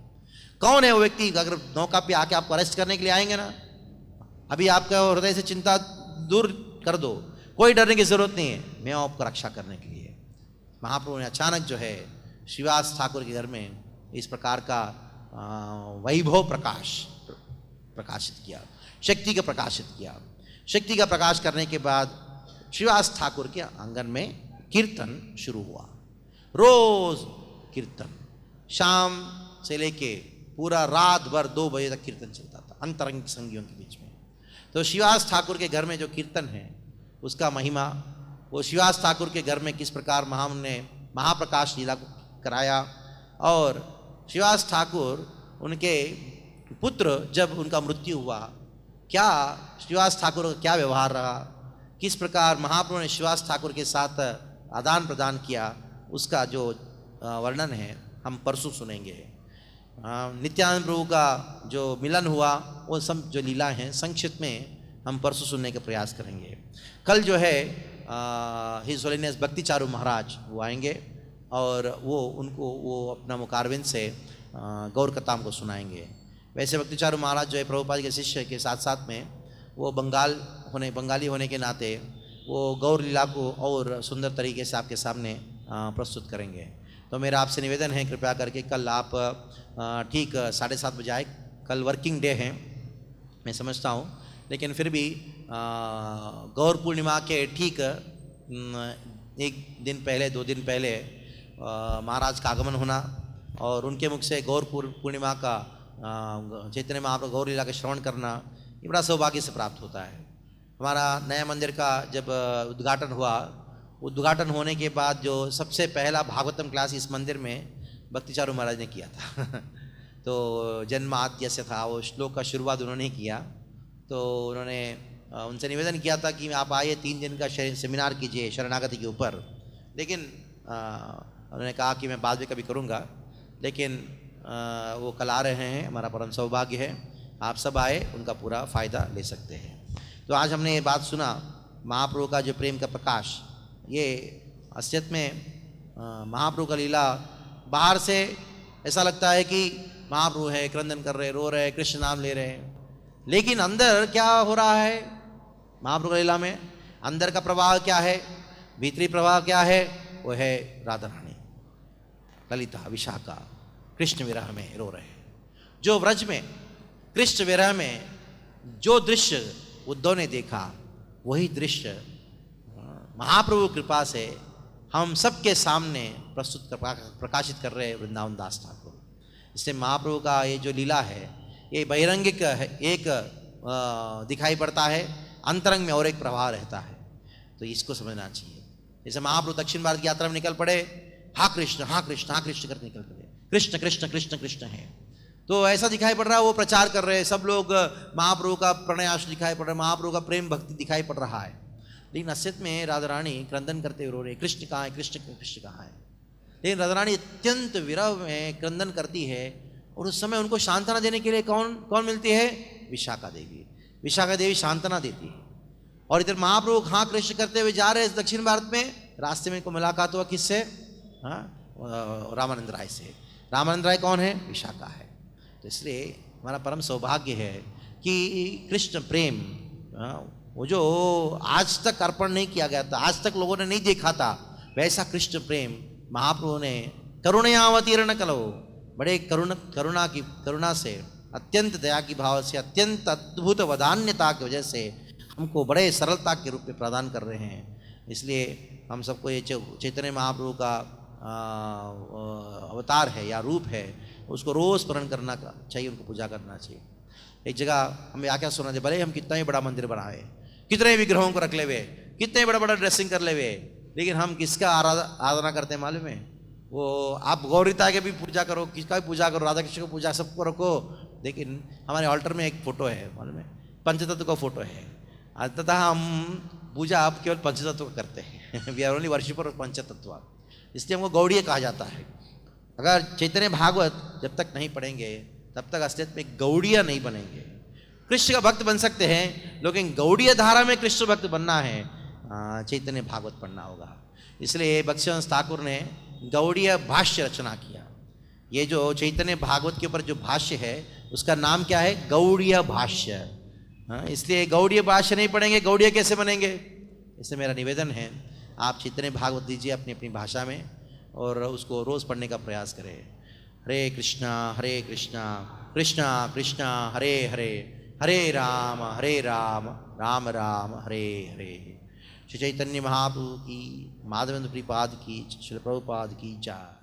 कौन है वो व्यक्ति? अगर नौका पे आके आपको अरेस्ट करने के लिए आएंगे ना, अभी आपका हृदय से चिंता दूर कर दो, कोई डरने की जरूरत नहीं है, मैं आपको रक्षा करने के लिए। महाप्रभु ने अचानक जो है श्रीवास ठाकुर के घर में इस प्रकार का वैभव प्रकाश प्रकाशित किया, शक्ति का प्रकाशित किया। शक्ति का प्रकाश करने के बाद श्रीवास ठाकुर के आंगन में कीर्तन शुरू हुआ। रोज कीर्तन, शाम से लेके पूरा रात भर 2 बजे तक कीर्तन चलता था अंतरंग संगियों के बीच में। तो श्रीवास ठाकुर के घर में जो कीर्तन है उसका महिमा, वो श्रीवास ठाकुर के घर में किस प्रकार ने महाप्रकाश लीला को कराया, और श्रीवास ठाकुर उनके पुत्र जब उनका मृत्यु हुआ, क्या श्रीवास ठाकुर का क्या व्यवहार रहा, किस प्रकार महाप्रभु ने श्रीवास ठाकुर के साथ आदान प्रदान किया, उसका जो वर्णन है हम परसों सुनेंगे। नित्यानंद प्रभु का जो मिलन हुआ, वो सब जो लीला हैं संक्षिप्त में हम परसों सुनने का प्रयास करेंगे। कल जो है हिज होलीनेस भक्ति चारू महाराज वो आएंगे और वो अपना मुखारविंद से गौर कथाम को सुनाएंगे। वैसे भक्ति चारू महाराज जो है प्रभुपाद के शिष्य के साथ साथ में वो बंगाली होने के नाते वो गौर लीला को और सुंदर तरीके से आपके सामने प्रस्तुत करेंगे। तो मेरा आपसे निवेदन है, कृपया करके कल आप ठीक 7:30 बजे आए। कल वर्किंग डे है मैं समझता हूँ, लेकिन फिर भी गौर पूर्णिमा के ठीक 1 दिन पहले 2 दिन पहले महाराज का आगमन होना और उनके मुख से गौर पूर्णिमा का चैतन्य महाप्रभु गौर लीला का श्रवण करना, ये बड़ा सौभाग्य से प्राप्त होता है। हमारा नया मंदिर का जब उद्घाटन हुआ, उद्घाटन होने के बाद जो सबसे पहला भागवतम क्लास इस मंदिर में भक्ति चारू महाराज ने किया था तो जन्माद्यस्य था वो श्लोक का शुरुआत उन्होंने किया। तो उन्होंने उनसे निवेदन किया था कि आप आइए 3 दिन का सेमिनार कीजिए शरणागति के ऊपर, लेकिन उन्होंने कहा कि मैं बाद में कभी करूँगा, लेकिन वो कल आ रहे हैं। हमारा परम सौभाग्य है, आप सब आए, उनका पूरा फ़ायदा ले सकते हैं। तो आज हमने ये बात सुना, महाप्रभु का जो प्रेम का प्रकाश, ये असलियत में महाप्रभु का लीला बाहर से ऐसा लगता है कि महाप्रभु है, क्रंदन कर रहे, रो रहे, कृष्ण नाम ले रहे हैं, लेकिन अंदर क्या हो रहा है महाप्रभु का लीला में? अंदर का प्रवाह क्या है, भीतरी प्रवाह क्या है? वो है राधा रानी, ललिता, विशाखा कृष्ण विरह में रो रहे हैं। जो व्रज में कृष्ण विरह में जो दृश्य उद्धव ने देखा वही दृश्य महाप्रभु कृपा से हम सबके सामने प्रकाशित कर रहे हैं वृंदावन दास ठाकुर। इससे महाप्रभु का ये जो लीला है ये बहिरंगिक एक दिखाई पड़ता है, अंतरंग में और एक प्रभाव रहता है। तो इसको समझना चाहिए। जैसे महाप्रभु दक्षिण भारत की यात्रा में निकल पड़े, हाँ कृष्ण हाँ कृष्ण हाँ कृष्ण करके निकल पड़े, कृष्ण कृष्ण कृष्ण कृष्ण है। तो ऐसा दिखाई पड़ रहा है, वो प्रचार कर रहे हैं, सब लोग महाप्रभु का प्रणयाश दिखाई पड़ रहा है, महाप्रभु का प्रेम भक्ति दिखाई पड़ रहा है। लेकिन असत में राधा रानी क्रंदन करते हुए रो रहे, कृष्ण कहाँ है, कृष्ण कृष्ण कहाँ है। लेकिन राधा रानी अत्यंत विरह में क्रंदन करती है और उस समय उनको सांत्वना देने के लिए कौन कौन मिलती है? विशाखा देवी। विशाखा देवी सांत्वना देती है। और इधर महाप्रभु हाँ कृष्ण करते हुए जा रहे हैं दक्षिण भारत में, रास्ते में इनको मुलाकात हुआ किससे? हाँ, रामानंद राय से। रामानंद राय कौन है? विशाखा है। तो इसलिए हमारा परम सौभाग्य है कि कृष्ण प्रेम वो जो आज तक अर्पण नहीं किया गया था, आज तक लोगों ने नहीं देखा था, वैसा कृष्ण प्रेम महाप्रभु ने करुणयावतीर्ण कलो, बड़े करुणा से, अत्यंत दया की भाव से, अत्यंत अद्भुत वदान्यता की वजह से हमको बड़े सरलता के रूप में प्रदान कर रहे हैं। इसलिए हम सबको ये चैतन्य महाप्रभु का अवतार है या रूप है, उसको रोज स्मरण करना चाहिए, उनको पूजा करना चाहिए। एक जगह हमें आज्ञा सुना दे, भले हम कितना ही बड़ा मंदिर बनाए, कितने विग्रहों को रख ले हुए, कितने बड़ा बड़ा ड्रेसिंग कर ले हुए, लेकिन हम किसका आराधना करते हैं मालूम है? वो आप गौरीता के भी पूजा करो, किसका भी पूजा करो, राधा कृष्ण को पूजा सबको रखो, लेकिन हमारे ऑल्टर में एक फोटो है मालूम है, पंचतत्व का फोटो है। अंततः हम पूजा आप केवल पंचतत्व का करते हैं। We are only worshipper of panchtatva, इसलिए हमको गौड़ीय कहा जाता है। अगर चैतन्य भागवत जब तक नहीं पढ़ेंगे तब तक असलियत में गौड़ीय नहीं बनेंगे। कृष्ण का भक्त बन सकते हैं, लेकिन गौड़ीय धारा में कृष्ण भक्त बनना है, चैतन्य भागवत पढ़ना होगा। इसलिए भक्तिवंश ठाकुर ने गौड़ीय भाष्य रचना किया। ये जो चैतन्य भागवत के ऊपर जो भाष्य है उसका नाम क्या है? गौड़ीय भाष्य। इसलिए गौड़ीय भाष्य नहीं पढ़ेंगे, गौड़ीय कैसे बनेंगे? इसलिए मेरा निवेदन है, आप चैतन्य भागवत दीजिए अपनी अपनी भाषा में और उसको रोज़ पढ़ने का प्रयास करें। हरे कृष्णा कृष्णा कृष्णा हरे हरे, हरे राम राम राम हरे हरे। श्री चैतन्य महाप्रभु की, माधवेंद्र प्रिपाद की, श्री प्रभुपाद की जय।